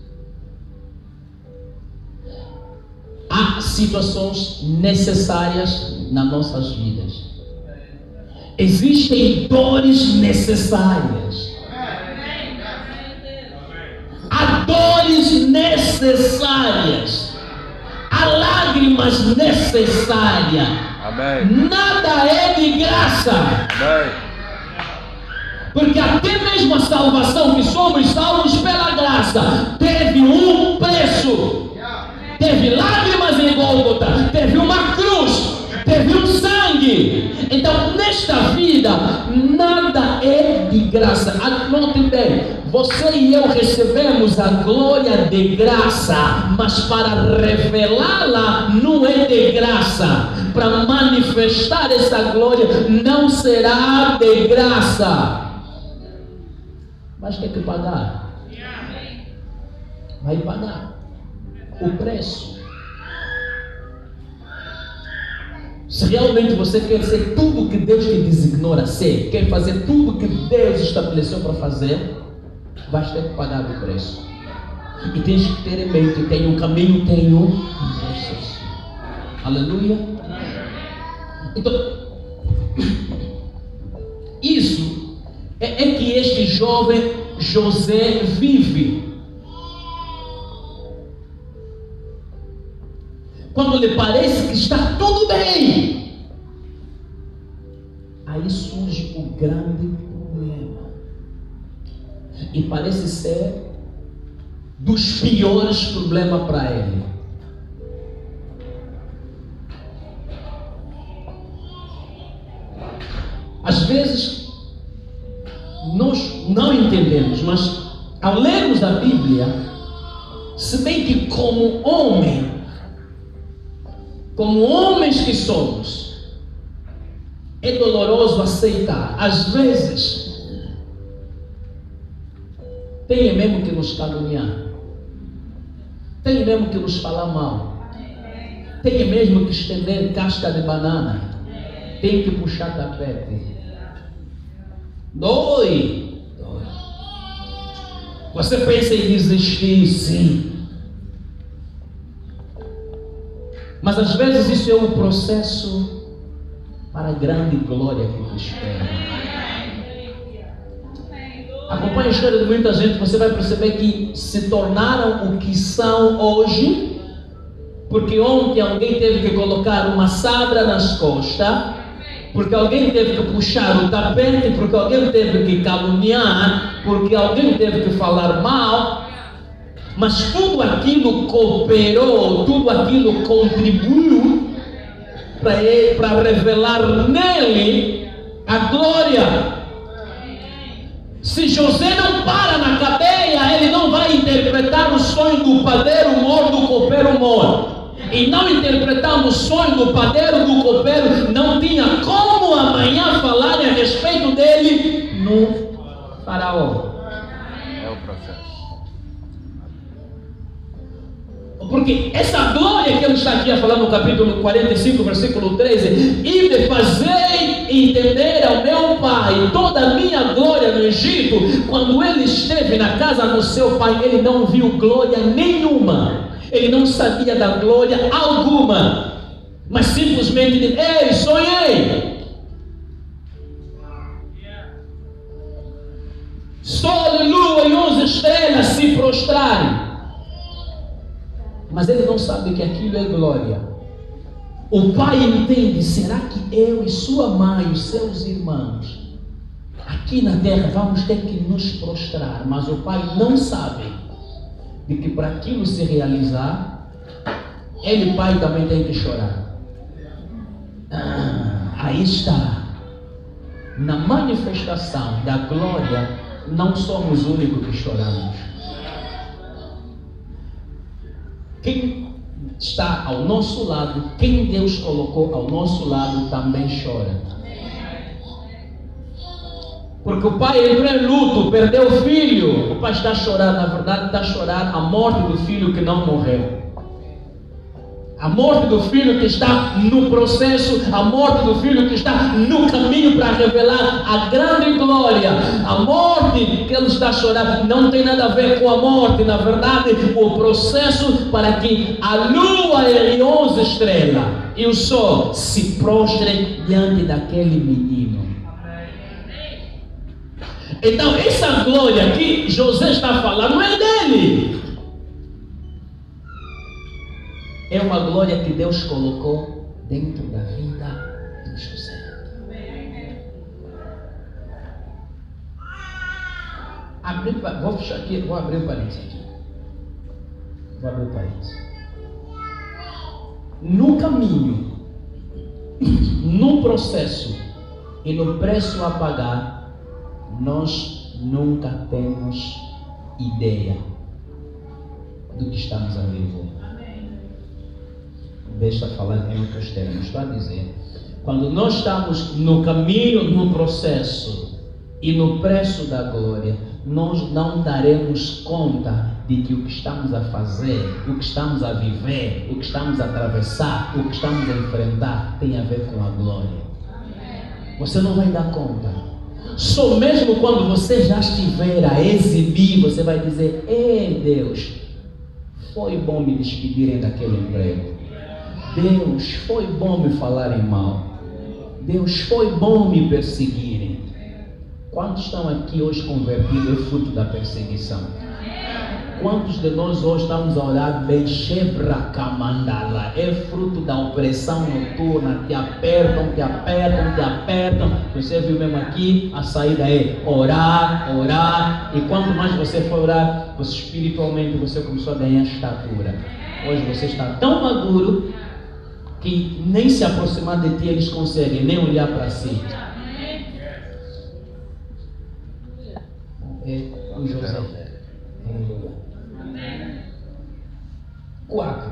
Há situações necessárias nas nossas vidas. Existem dores necessárias. Há dores necessárias. Há lágrimas necessárias. Amém. Nada é de graça. Amém. Porque até mesmo a salvação, que somos salvos pela graça, teve um preço. Teve lágrimas em Gólgota, teve uma cruz, teve um sangue. Então, nesta vida, nada é de graça. Anote bem, você e eu recebemos a glória de graça, mas para revelá-la não é de graça. Para manifestar essa glória não será de graça. Mas tem que pagar. Vai pagar o preço. Se realmente você quer ser tudo que Deus te designou a ser, quer fazer tudo que Deus estabeleceu para fazer, vais ter que pagar o preço. E tens que ter em mente: tem um caminho, tem um processo. Aleluia. Então, isso é que este jovem José vive. Quando lhe parece que está tudo bem, aí surge o grande problema. E parece ser dos piores problemas para ele. Às vezes, nós não entendemos, mas ao lermos a Bíblia, se bem que como homens que somos, é doloroso aceitar. Às vezes, tem mesmo que nos caluniar, tem mesmo que nos falar mal, tem mesmo que estender casca de banana, tem que puxar tapete. Dói. Você pensa em desistir, sim. Mas às vezes isso é um processo para a grande glória que te espera. Acompanhe a história de muita gente, você vai perceber que se tornaram o que são hoje, porque ontem alguém teve que colocar uma sabra nas costas, porque alguém teve que puxar o tapete, porque alguém teve que caluniar, porque alguém teve que falar mal. Mas tudo aquilo cooperou, tudo aquilo contribuiu para revelar nele a glória. Se José não para na cadeia, ele não vai interpretar o sonho do padeiro mor, do copeiro mor. E não interpretando o sonho do padeiro, do copeiro, não tinha como amanhã falar a respeito dele no faraó. É o processo. Porque essa glória que ele está aqui a falar no capítulo 45, versículo 13, e de fazer entender ao meu pai toda a minha glória no Egito. Quando ele esteve na casa do seu pai, ele não viu glória nenhuma, ele não sabia da glória alguma, mas simplesmente disse: ei, sonhei, sol, lua e 11 estrelas se prostrarem. Mas ele não sabe que aquilo é glória. O pai entende: será que eu e sua mãe, os seus irmãos, aqui na terra vamos ter que nos prostrar? Mas o pai não sabe de que para aquilo se realizar, ele, pai, também tem que chorar. Aí está. Na manifestação da glória, não somos os únicos que choramos. Quem está ao nosso lado, quem Deus colocou ao nosso lado, também chora. Porque o pai entrou em luto, perdeu o filho. O pai está a chorar, na verdade está a chorar a morte do filho que não morreu. A morte do filho que está no processo, a morte do filho que está no caminho para revelar a grande glória. A morte que ele está a chorar não tem nada a ver com a morte. Na verdade, o processo para que a lua e 11 estrelas e o sol se prostrem diante daquele menino. Então, essa glória que José está falando não é dele. É uma glória que Deus colocou dentro da vida de José. Vou fechar aqui, vou abrir um parênteses aqui. No caminho, no processo e no preço a pagar, nós nunca temos ideia do que estamos a viver. Deixa eu falar em outros termos. Estou a dizer, quando nós estamos no caminho, no processo e no preço da glória, nós não daremos conta de que o que estamos a fazer, o que estamos a viver, o que estamos a atravessar, o que estamos a enfrentar tem a ver com a glória. Você não vai dar conta. Só mesmo quando você já estiver a exibir, você vai dizer: ei Deus, foi bom me despedirem daquele emprego. Deus, foi bom me falarem mal. Deus, foi bom me perseguirem. Quantos estão aqui hoje convertidos é fruto da perseguição? Quantos de nós hoje estamos a orar bem Shebra Kamandala? É fruto da opressão noturna. Te apertam. Você viu mesmo aqui, a saída é orar. E quanto mais você for orar, você, espiritualmente você começou a ganhar estatura. Hoje você está tão maduro que nem se aproximar de ti eles conseguem, nem olhar para si. É o José. 4.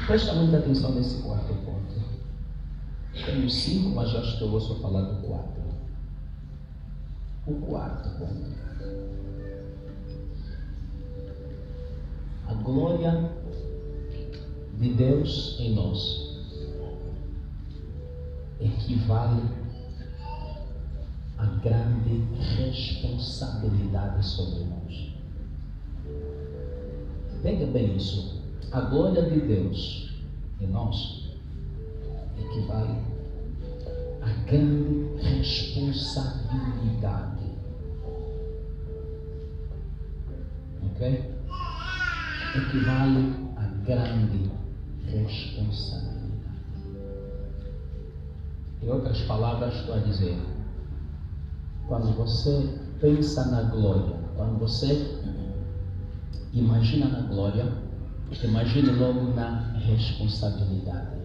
Presta muita atenção nesse quarto ponto. Tenho 5, mas acho que eu vou só falar do 4. O quarto ponto. A glória de Deus em nós equivale a grande responsabilidade sobre nós. Pega bem isso. A glória de Deus em nós equivale a grande responsabilidade. Ok? Equivale a grande responsabilidade. Em outras palavras, estou a dizer, quando você pensa na glória, quando você imagina na glória, imagine logo na responsabilidade.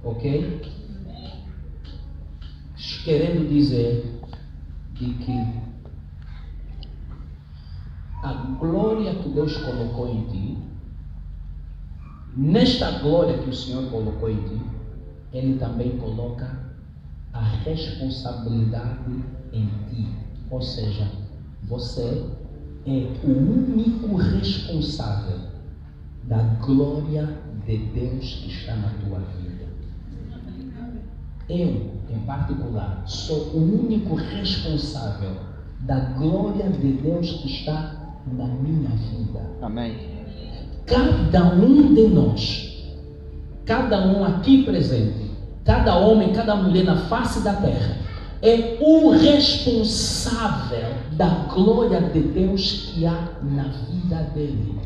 Ok? Querendo dizer de que a glória que Deus colocou em ti, nesta glória que o Senhor colocou em ti, Ele também coloca a responsabilidade em ti. Ou seja, você é o único responsável da glória de Deus que está na tua vida. Eu, em particular, sou o único responsável da glória de Deus que está na minha vida. Amém. Cada um de nós, cada um aqui presente, cada homem, cada mulher na face da terra, é o responsável da glória de Deus que há na vida dele.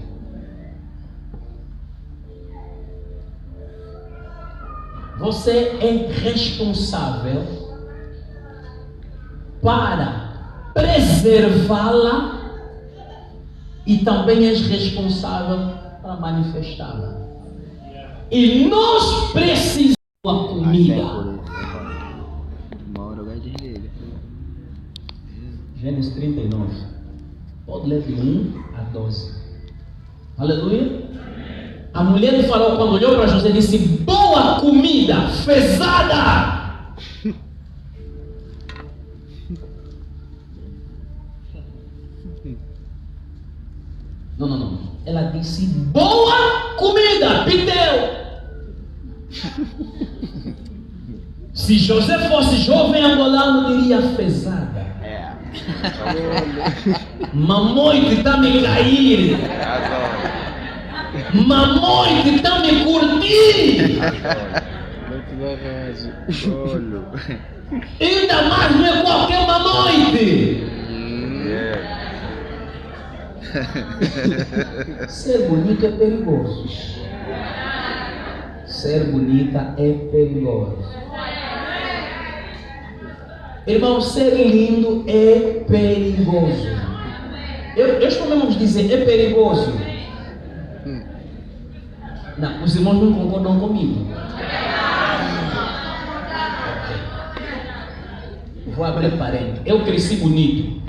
Você é responsável para preservá-la e também és responsável para manifestá-la. E nós precisamos da comida. Gênesis 39. Pode ler de 1 a 12. Aleluia. A mulher de Faraó, quando olhou para José, disse: boa comida, fezada. Não. Ela disse: boa comida, Piteu. Se José fosse jovem angolano, diria fezada. Mamãe que está me cair. Mamões que estão me curtindo. Ainda mais não é qualquer mamões. Ser bonito é perigoso. Ser bonita é perigoso. Irmão, ser lindo é perigoso. Eu estou mesmo a dizer, é perigoso. Não, os irmãos não concordam comigo. Vou abrir parênteses. Eu cresci bonito.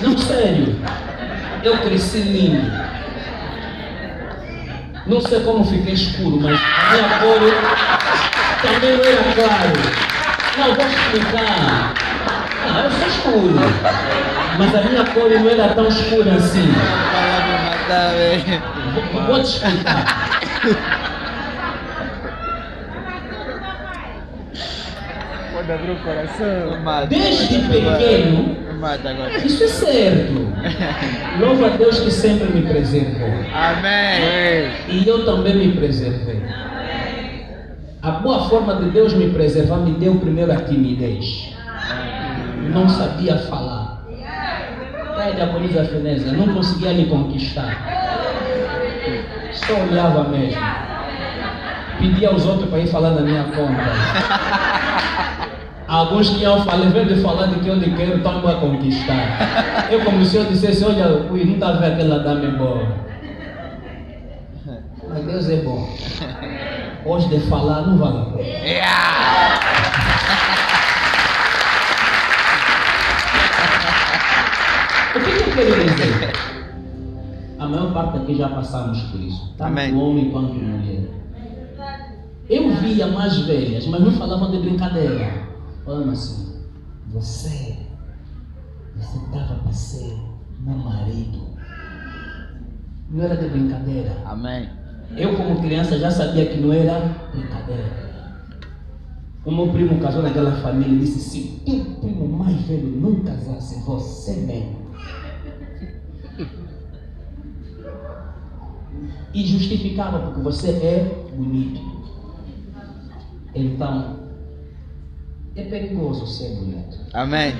Não, sério. Eu cresci lindo. Não sei como fiquei escuro, mas a minha cor também não era claro. Não, vou explicar. Não, eu sou escuro. Mas a minha cor não era tão escura assim. Vou te explicar. Pode abrir o coração. Desde pequeno, isso é certo. Louvo a Deus que sempre me preservou. Amém. E eu também me preservei. A boa forma de Deus me preservar me deu primeiro a timidez. Não sabia falar. A diaconisa Feneza não conseguia me conquistar. Só olhava mesmo. Pedia aos outros para ir falar na minha conta. Alguns que iam falar, em vez de falar de que eu lhe quero, então para conquistar. Eu, como se eu dissesse, olha, ui, não está vendo aquela dama boa. Mas Deus é bom. Hoje de falar não vale a pena. O que eu quero dizer? A maior parte aqui já passamos por isso. Tanto homem quanto mulher. Eu via mais velhas, mas não falavam de brincadeira. Falando assim, você estava para ser meu marido. Não era de brincadeira. Amém. Eu, como criança, já sabia que não era brincadeira. O meu primo casou naquela família e disse: se teu primo mais velho não casasse, você mesmo. E justificava porque você é bonito. Então, é perigoso ser bonito. Amém.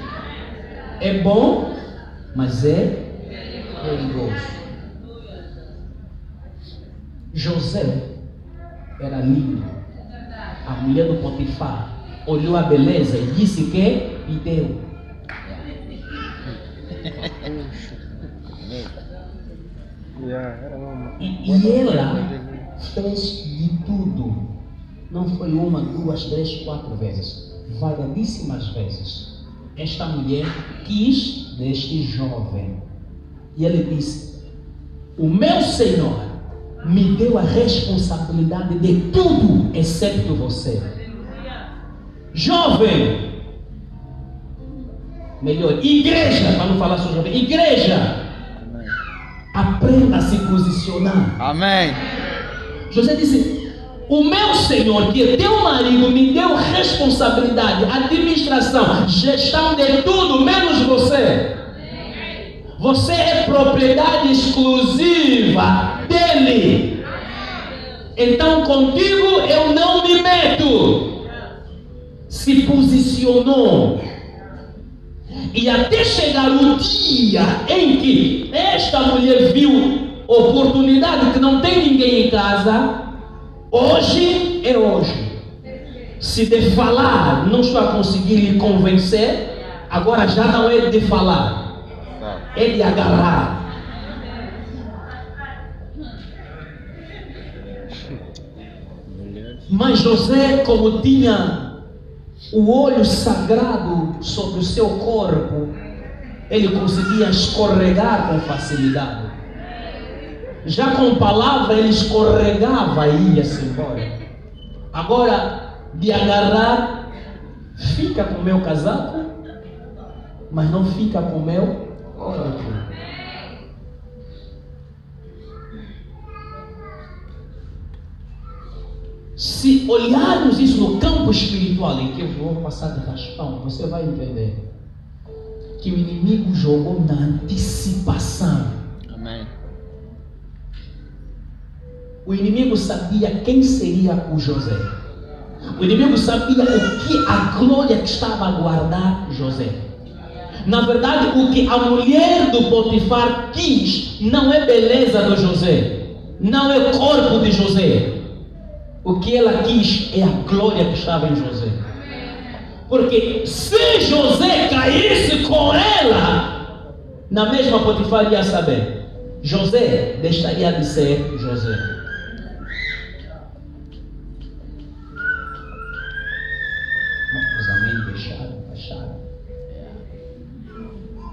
É bom, mas é perigoso. José era lindo. A mulher do Potifar olhou a beleza e disse que e deu. E ela fez de tudo. Não foi uma, duas, três, quatro vezes. Variedíssimas vezes. Esta mulher quis deste jovem. E ele disse: o meu Senhor me deu a responsabilidade de tudo, exceto você. Jovem, melhor, igreja, para não falar só jovem, igreja, aprenda a se posicionar. Amém. José disse: o meu Senhor, que é teu marido, me deu responsabilidade, administração, gestão de tudo, menos você. Você é propriedade exclusiva dele. Então contigo eu não me meto. Se posicionou. E até chegar o dia em que esta mulher viu oportunidade que não tem ninguém em casa. Hoje é hoje. Se de falar não estou a conseguir lhe convencer, agora já não é de falar. É de agarrar. Mas José, como tinha o olho sagrado sobre o seu corpo, ele conseguia escorregar com facilidade. Já com palavra ele escorregava e ia-se embora. Agora, de agarrar, fica com o meu casaco, mas não fica com o meu corpo. Se olharmos isso no campo espiritual, em que eu vou passar de raspão, você vai entender que o inimigo jogou na antecipação. Amém. O inimigo sabia quem seria o José. O inimigo sabia o que a glória que estava a guardar José. Na verdade, o que a mulher do Potifar quis não é beleza do José, não é o corpo de José. O que ela quis é a glória que estava em José. Porque se José caísse com ela, na mesma Potifar ia saber, José deixaria de ser José. Os amém baixaram.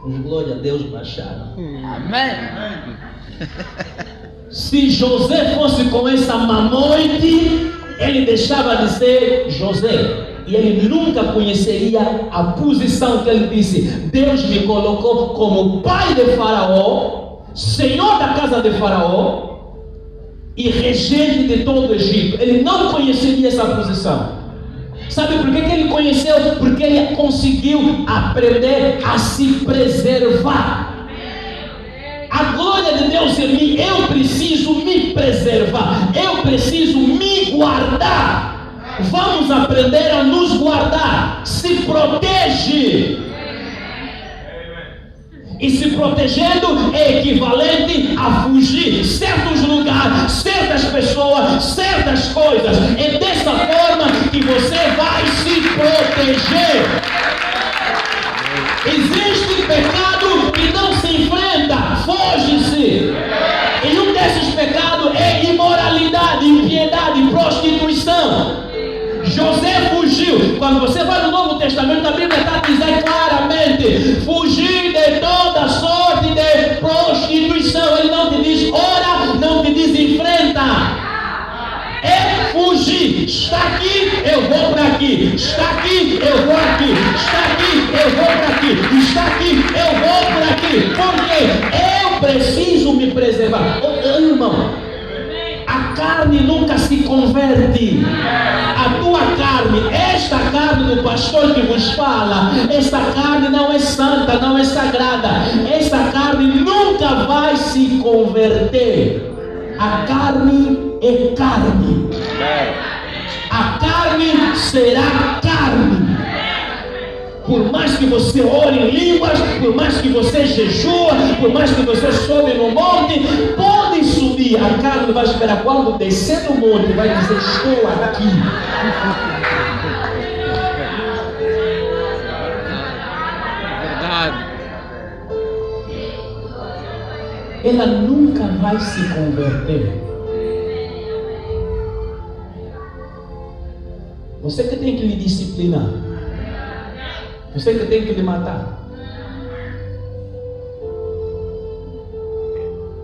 Os glória a Deus baixaram. Amém. Se José fosse com essa mamoide, ele deixava de ser José. E ele nunca conheceria a posição que ele disse: Deus me colocou como pai de Faraó, senhor da casa de Faraó e regente de todo o Egito. Ele não conheceria essa posição. Sabe por que ele conheceu? Porque ele conseguiu aprender a se preservar. A glória de Deus em mim, eu preciso me preservar, eu preciso me guardar. Vamos aprender a nos guardar. Se protege. E se protegendo é equivalente a fugir certos lugares, certas pessoas, certas coisas. É dessa forma que você vai se proteger. Existe pecado que não se enfrenta, foge-se. E um desses pecados é imoralidade, impiedade, prostituição. José fugiu. Quando você vai no Novo Testamento, a Bíblia está dizendo claramente: fugir de toda sorte de prostituição. Ele não te diz ora, não te diz enfrenta. É fugir. Está aqui, eu vou para aqui. Está aqui, eu vou aqui. Está aqui, eu vou para aqui. Está aqui, eu vou para aqui. Porque eu preciso me preservar. Irmão, a carne nunca se converte. A tua carne, esta carne do pastor que vos fala, esta carne não é santa, não é sagrada. Esta carne nunca vai se converter. A carne é carne. A carne será carne. Por mais que você ore em línguas, por mais que você jejua, por mais que você sobe no monte, pode subir. A carne vai esperar quando descer do monte, vai dizer: estou aqui. Verdade. Ela nunca vai se converter. Você que tem que lhe disciplinar. Você que tem que lhe matar.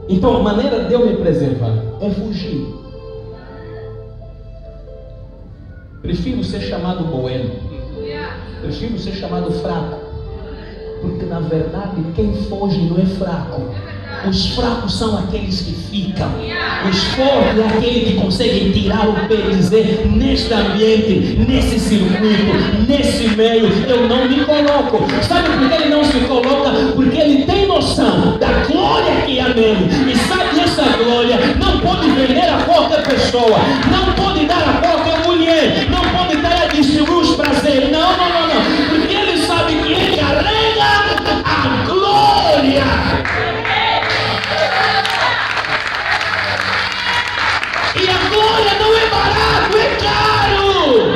Então a maneira de eu me preservar é fugir. Prefiro ser chamado bueno. Prefiro ser chamado fraco. Porque na verdade quem foge não é fraco. Os fracos são aqueles que ficam. Os fortes é aquele que consegue tirar o pé e dizer: neste ambiente, nesse circuito, nesse meio, eu não me coloco. Sabe por que ele não se coloca? Porque ele tem noção da glória que há nele. E sabe, essa glória não pode vender a qualquer pessoa, não pode dar a qualquer mulher, não pode dar a distribuir os prazeres. Não. Porque ele sabe que ele carrega a glória. E a glória não é barato, é caro.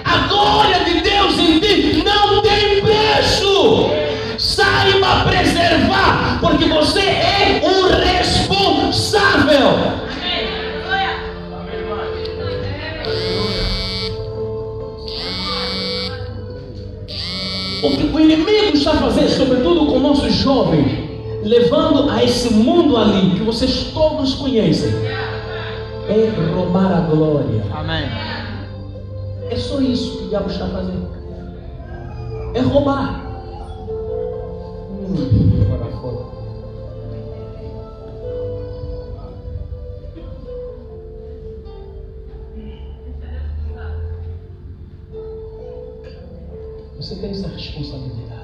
A glória de Deus em ti não tem preço. Saiba preservar, porque você é o responsável. O que o inimigo está fazendo, sobretudo com nossos jovens, levando a esse mundo ali, que vocês todos conhecem, é roubar a glória. Amém. É só isso que o diabo está fazendo. É roubar. Agora fora. Você tem essa responsabilidade.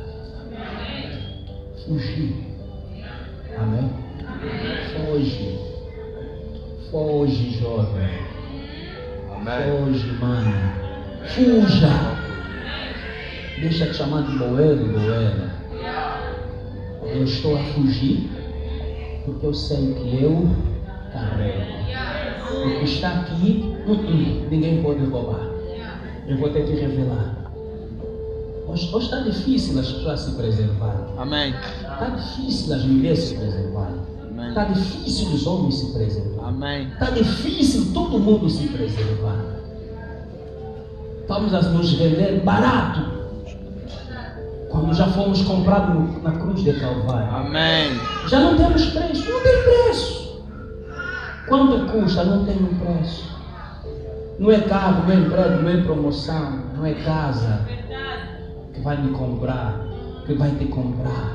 Fugir. Amém? Foge. Foge, jovem. Amém. Foge, mãe. Fuja. Deixa te chamar de boeiro e boeira. Eu estou a fugir porque eu sei que eu carrego. O que está aqui, ninguém pode roubar. Eu vou ter que revelar. Hoje está difícil as pessoas se preservarem. Amém. Está difícil as mulheres se preservarem. Amém. Está difícil os homens se preservarem. Amém. Está difícil todo mundo se preservar. Vamos a nos vender barato. Quando já fomos comprados na cruz de Calvário. Amém. Já não temos preço. Não tem preço. Quanto custa? Não tem um preço. Não é carro, não é emprego, não é promoção, não é casa que vai me comprar, que vai te comprar.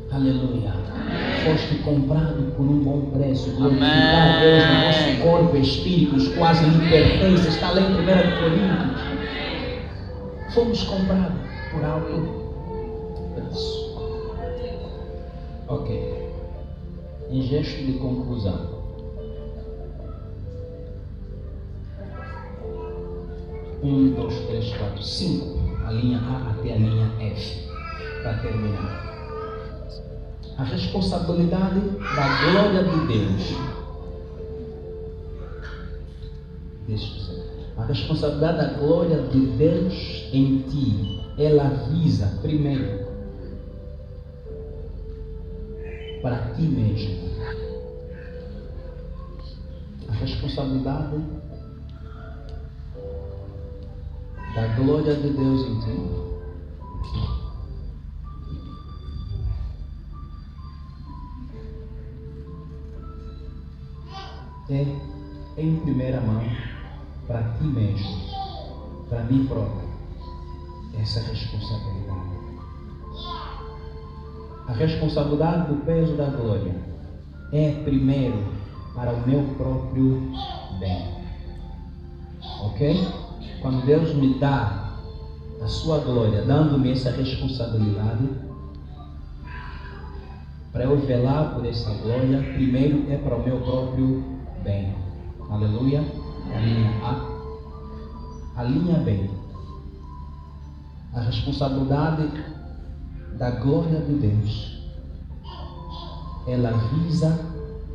Aleluia. Foste comprado por um bom preço. Glorificar a Deus no nosso corpo e espírito, os quais lhe pertencem. Está lá em 1 Coríntios. Fomos comprados por alto preço. Ok. Em gesto de conclusão. 1, 2, 3, 4, 5. A linha A até a linha F. Para terminar. A responsabilidade da glória de Deus. Deixa eu dizer. A responsabilidade da glória de Deus em ti, ela visa primeiro para ti mesmo. A responsabilidade da glória de Deus em ti é em primeira mão para ti mesmo, para mim próprio, essa responsabilidade. A responsabilidade do peso da glória é primeiro para o meu próprio bem. Ok? Quando Deus me dá a sua glória, dando-me essa responsabilidade, para eu velar por essa glória, primeiro é para o meu próprio bem. Aleluia. A linha A. A linha B. A responsabilidade da glória de Deus, ela visa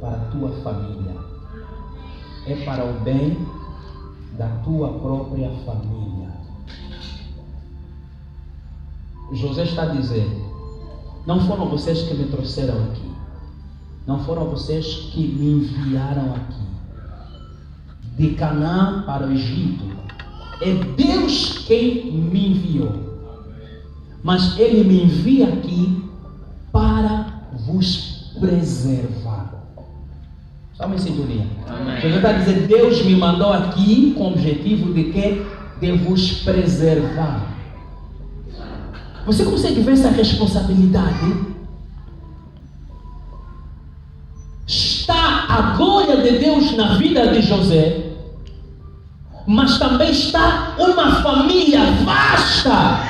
para a tua família. É para o bem da tua própria família. José está a dizer: não foram vocês que me trouxeram aqui, não foram vocês que me enviaram aqui de Canaã para o Egito. É Deus quem me enviou, mas Ele me envia aqui para vos preservar. Estamos em sintonia? José está a dizer: Deus me mandou aqui com o objetivo de quê? De vos preservar. Você consegue ver essa responsabilidade? Está a glória de Deus na vida de José, mas também está uma família vasta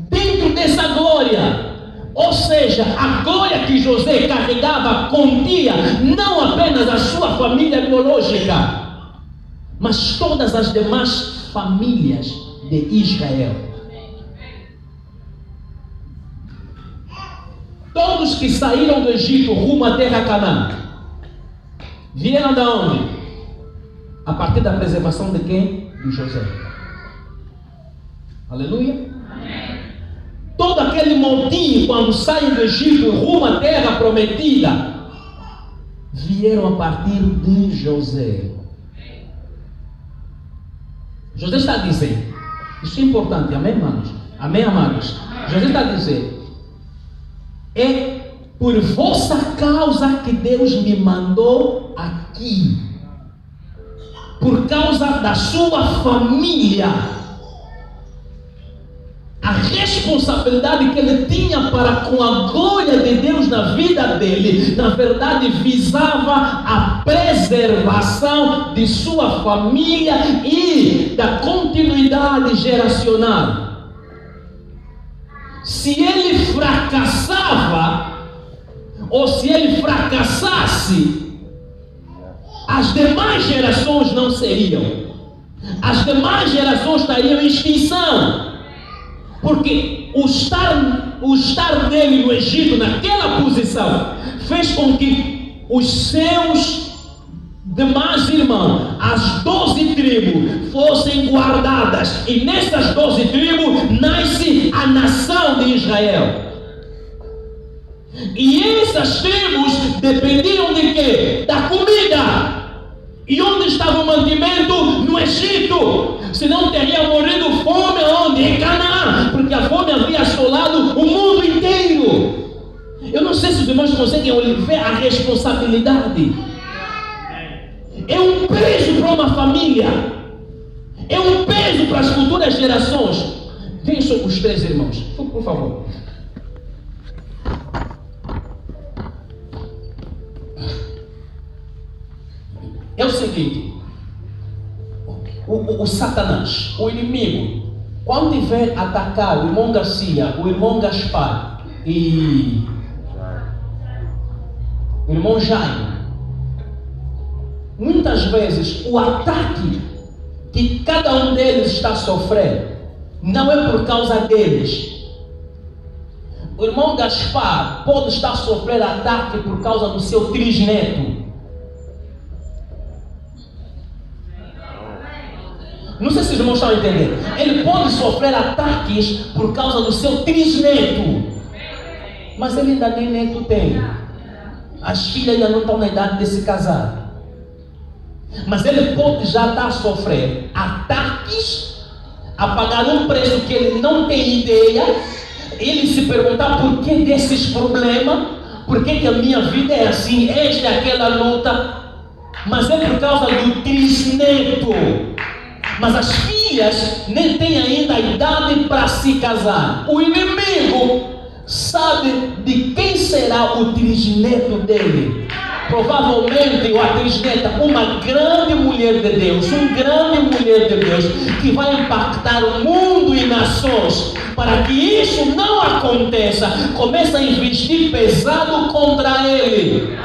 dentro dessa glória. Ou seja, a glória que José carregava continha não apenas a sua família biológica, mas todas as demais famílias de Israel. Todos que saíram do Egito rumo à terra Canaã vieram de onde? A partir da preservação de quem? De José. Aleluia. Todo aquele motim, quando saem do Egito rumo à terra prometida, vieram a partir de José. José está a dizer, isso é importante, amém, irmãos? Amém, amados? José está a dizer: é por vossa causa que Deus me mandou aqui, por causa da sua família. A responsabilidade que ele tinha para com a glória de Deus na vida dele, na verdade visava a preservação de sua família e da continuidade geracional. Se ele fracassava, ou se ele fracassasse, as demais gerações não seriam. As demais gerações estariam em extinção. Porque o estar dele no Egito, naquela posição, fez com que os seus demais irmãos, as 12 tribos, fossem guardadas. E nessas 12 tribos nasce a nação de Israel. E essas tribos dependiam de quê? Da comida. E onde estava o mantimento? No Egito. Senão teria morrido fome onde? Em Canaã. Porque a fome havia assolado o mundo inteiro. Eu não sei se os irmãos conseguem ver a responsabilidade. É um peso para uma família. É um peso para as futuras gerações. Vejam os 3 irmãos, por favor. É o seguinte, o Satanás, o inimigo, quando tiver atacar o irmão Garcia, o irmão Gaspar e o irmão Jaime, muitas vezes o ataque que cada um deles está sofrendo não é por causa deles. O irmão Gaspar pode estar sofrendo ataque por causa do seu trisneto. Não sei se os irmãos estão entendendo. Ele pode sofrer ataques por causa do seu trisneto. Mas ele ainda nem neto tem. As filhas ainda não estão na idade de se casar. Mas ele pode já estar a sofrer ataques, a pagar um preço que ele não tem ideia. Ele se perguntar por que desses problemas, por que a minha vida é assim, esta é aquela luta. Mas é por causa do trisneto. Mas as filhas nem têm ainda a idade para se casar. O inimigo sabe de quem será o trisneto dele. Provavelmente a trisneta, uma grande mulher de Deus, grande mulher de Deus, que vai impactar o mundo e nações. Para que isso não aconteça, começa a investir pesado contra ele.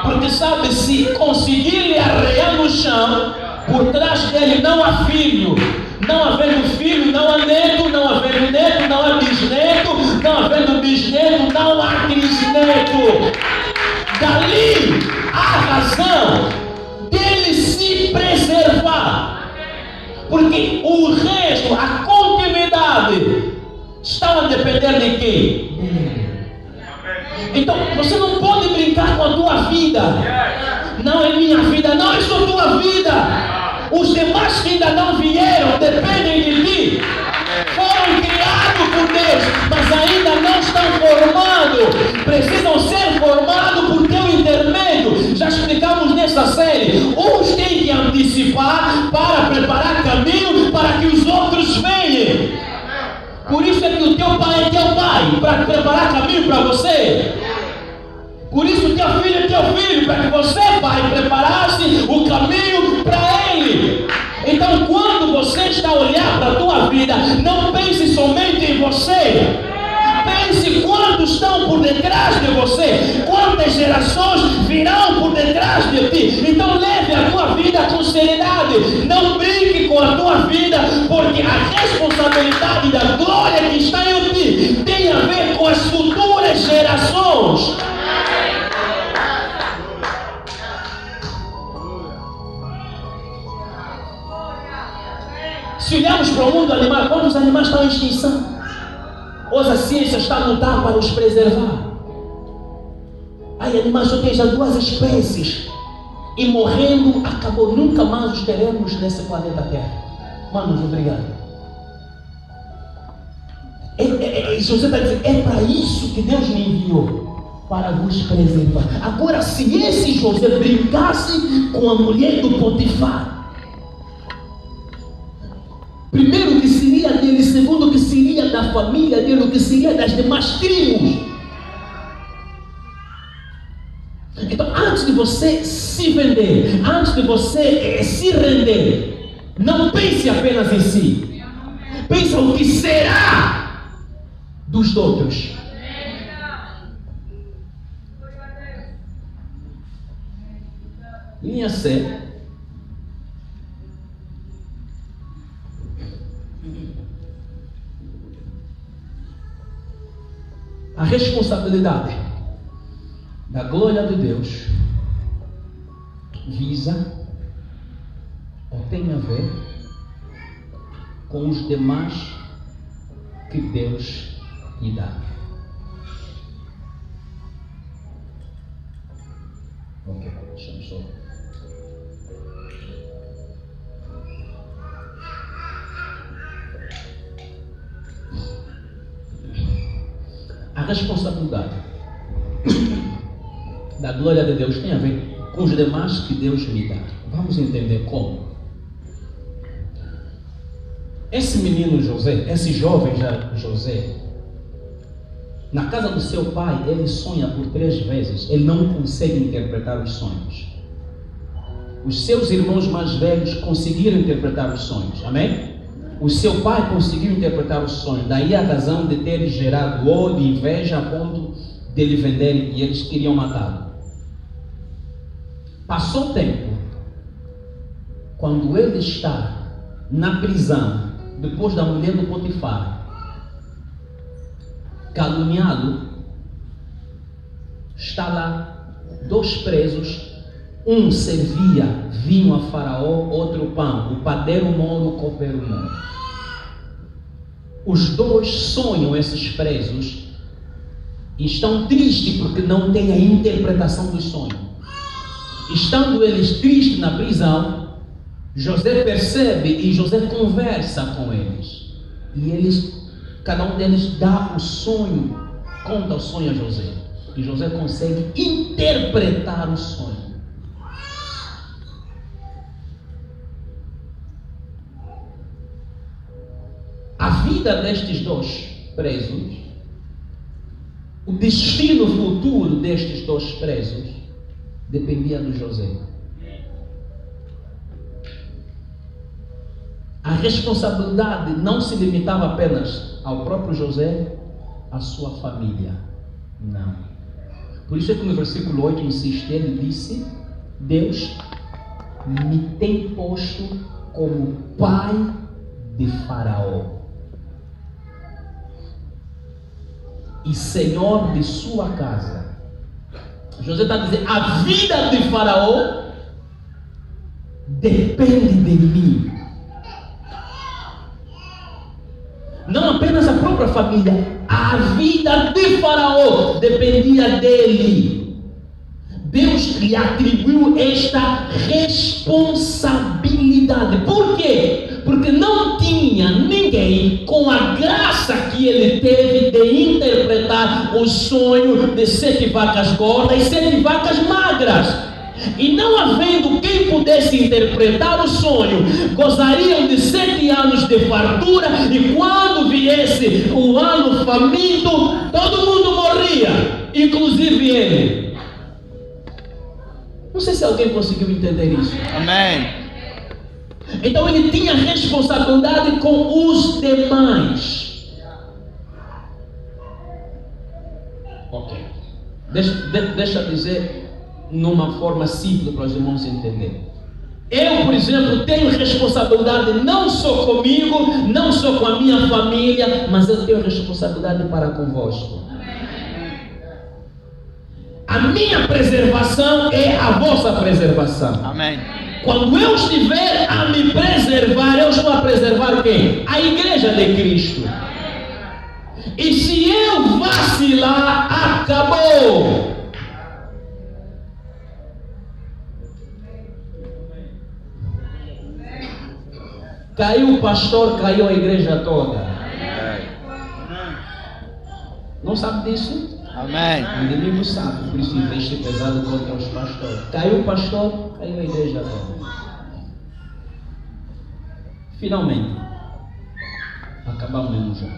Porque sabe, se conseguir lhe arrear no chão, por trás dele não há filho. Não havendo filho, não há neto. Não havendo neto, não há bisneto. Não havendo bisneto, não há trisneto. Dali a razão dele se preservar. Porque o resto, a continuidade, estão a depender de quem? Então você não pode brincar com a tua vida. Não é minha vida, não é só tua vida. Os demais que ainda não vieram dependem de ti. Foram criados por Deus, mas ainda não estão formados. Precisam ser formados por teu intermédio. Já explicamos nessa série. Uns têm que antecipar para preparar caminho para que os outros venham. Por isso é que o teu pai é teu pai, para preparar caminho para você. Por isso teu filho é teu filho, para que você, pai, preparasse o caminho para ele. Então quando você está a olhar para a tua vida, não pense somente em você. Pense quantos estão por detrás de você, quantas gerações virão por detrás de ti. Então leve a tua vida com seriedade. Não brinque com a tua vida, porque a responsabilidade da glória que está em ti tem a ver com as futuras gerações. Se olharmos para o mundo animal, quantos animais estão em extinção? Hoje a ciência está a lutar para os preservar. Aí animais só tem já 2 espécies. E morrendo, acabou. Nunca mais os teremos nesse planeta Terra. Manos, obrigado. José está dizendo, é para isso que Deus me enviou. Para vos preservar. Agora, se esse José brincasse com a mulher do Potifar, primeiro, que seria dele. Segundo, que seria da família dele. Que seria das demais tribos. Então, antes de você se vender, antes de você se render, não pense apenas em si. Pense o que será dos outros. Linha C. A responsabilidade da glória de Deus visa ou tem a ver com os demais que Deus lhe dá. Ok, deixa-me só. A responsabilidade da glória de Deus tem a ver com os demais que Deus me dá. Vamos entender como. Esse menino José, esse jovem José, na casa do seu pai, ele sonha por 3 vezes. Ele não consegue interpretar os sonhos. Os seus irmãos mais velhos conseguiram interpretar os sonhos. Amém? O seu pai conseguiu interpretar os sonhos. Daí a razão de ter gerado ódio e inveja a ponto de ele vender e eles queriam matá-lo. Passou o tempo. Quando ele está na prisão, depois da mulher do Potifar, caluniado, está lá 2 presos. Um servia vinho a Faraó, outro pão. O padeiro mora, o copeiro mora. Os 2 sonham, esses presos, e estão tristes porque não têm a interpretação dos sonhos. Estando eles tristes na prisão, José percebe e José conversa com eles. E eles, cada um deles dá o sonho, conta o sonho a José. E José consegue interpretar o sonho. A vida destes 2 presos, o destino futuro destes 2 presos, dependia de José. A responsabilidade não se limitava apenas ao próprio José, à sua família. Não. Por isso é que no versículo 8 insiste, ele disse: Deus me tem posto como pai de Faraó e senhor de sua casa. José está dizendo: a vida de Faraó depende de mim. Não apenas a própria família, a vida de Faraó dependia dele. Deus lhe atribuiu esta responsabilidade. Por quê? Porque não tinha ninguém com a graça que ele teve de interpretar o sonho de 7 vacas gordas e 7 vacas magras. E não havendo quem pudesse interpretar o sonho, gozariam de 7 anos de fartura, e quando viesse o ano faminto, todo mundo morria, inclusive ele. Não sei se alguém conseguiu entender isso. Amém. Então ele tinha responsabilidade com os demais. Ok. Deixa eu dizer numa forma simples para os irmãos entenderem. Eu, por exemplo, tenho responsabilidade não só comigo, não só com a minha família, mas eu tenho responsabilidade para convosco. A minha preservação é a vossa preservação. Amém. Quando eu estiver a me preservar, eu estou a preservar quem? A igreja de Cristo. E se eu vacilar, acabou. Caiu o pastor, caiu a igreja toda. Não sabe disso? Amém. O inimigo sabe, por isso investe pesado contra os pastores. Caiu o pastor, caiu a igreja toda. Finalmente, acabamos já.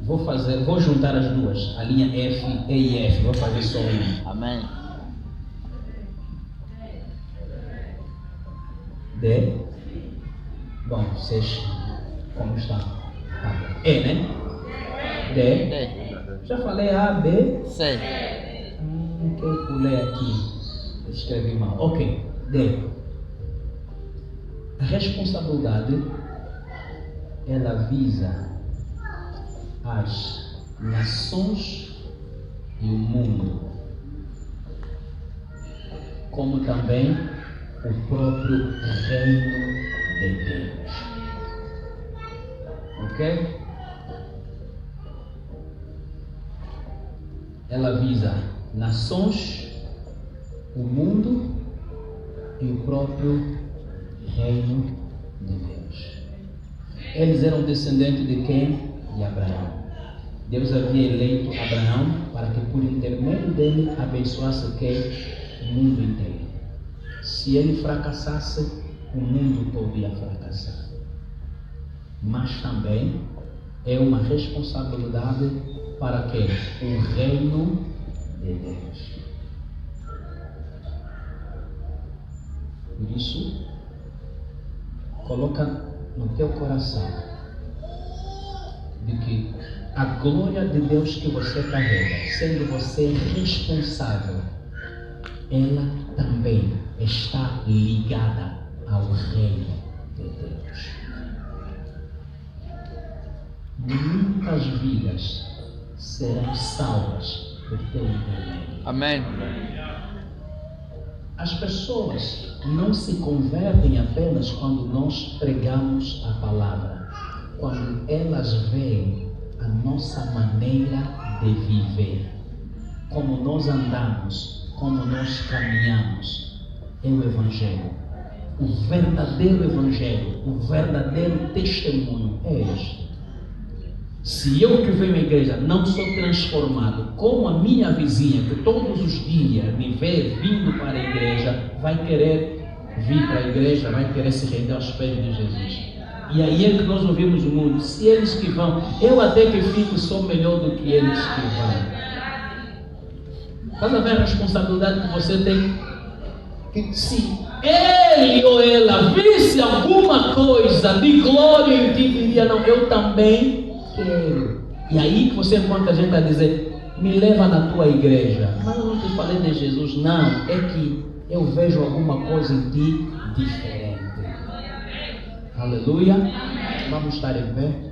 Vou juntar as duas, a linha F, E e F. Vou fazer só uma. Amém. D. Bom, vocês como estão? E, né? D. D. Já falei A, B. C. Ok. que eu pulei aqui? Eu escrevi mal. Ok, D. A responsabilidade, ela visa as nações e o mundo, como também o próprio reino de Deus. Ok? Ela visa nações, o mundo e o próprio reino de Deus. Eles eram descendentes de quem? De Abraão. Deus havia eleito Abraão para que por intermédio dele abençoasse quem? O mundo inteiro. Se ele fracassasse, o mundo todo ia fracassar. Mas também é uma responsabilidade para quem? O reino de Deus. Por isso, coloca no teu coração de que a glória de Deus que você carrega, sendo você responsável, ela também está ligada ao reino de Deus. Muitas vidas serão salvas por teu intermédio. Amém. As pessoas não se convertem apenas quando nós pregamos a palavra, quando elas veem a nossa maneira de viver, como nós andamos, como nós caminhamos. É o Evangelho. O verdadeiro Evangelho, o verdadeiro testemunho é este. Se eu que venho à igreja não sou transformado, como a minha vizinha, que todos os dias me vê vindo para a igreja, vai querer vir para a igreja, vai querer se render aos pés de Jesus. E aí é que nós ouvimos muito. Se eles que vão, eu até que fico, sou melhor do que eles que vão. Estás a ver a responsabilidade que você tem? Que se ele ou ela visse alguma coisa de glória em ti, diria, não, eu também quero. E aí que você encontra gente a dizer, me leva na tua igreja. Mas eu não te falei de Jesus, não. É que eu vejo alguma coisa em ti diferente. Aleluia. Vamos estar em pé.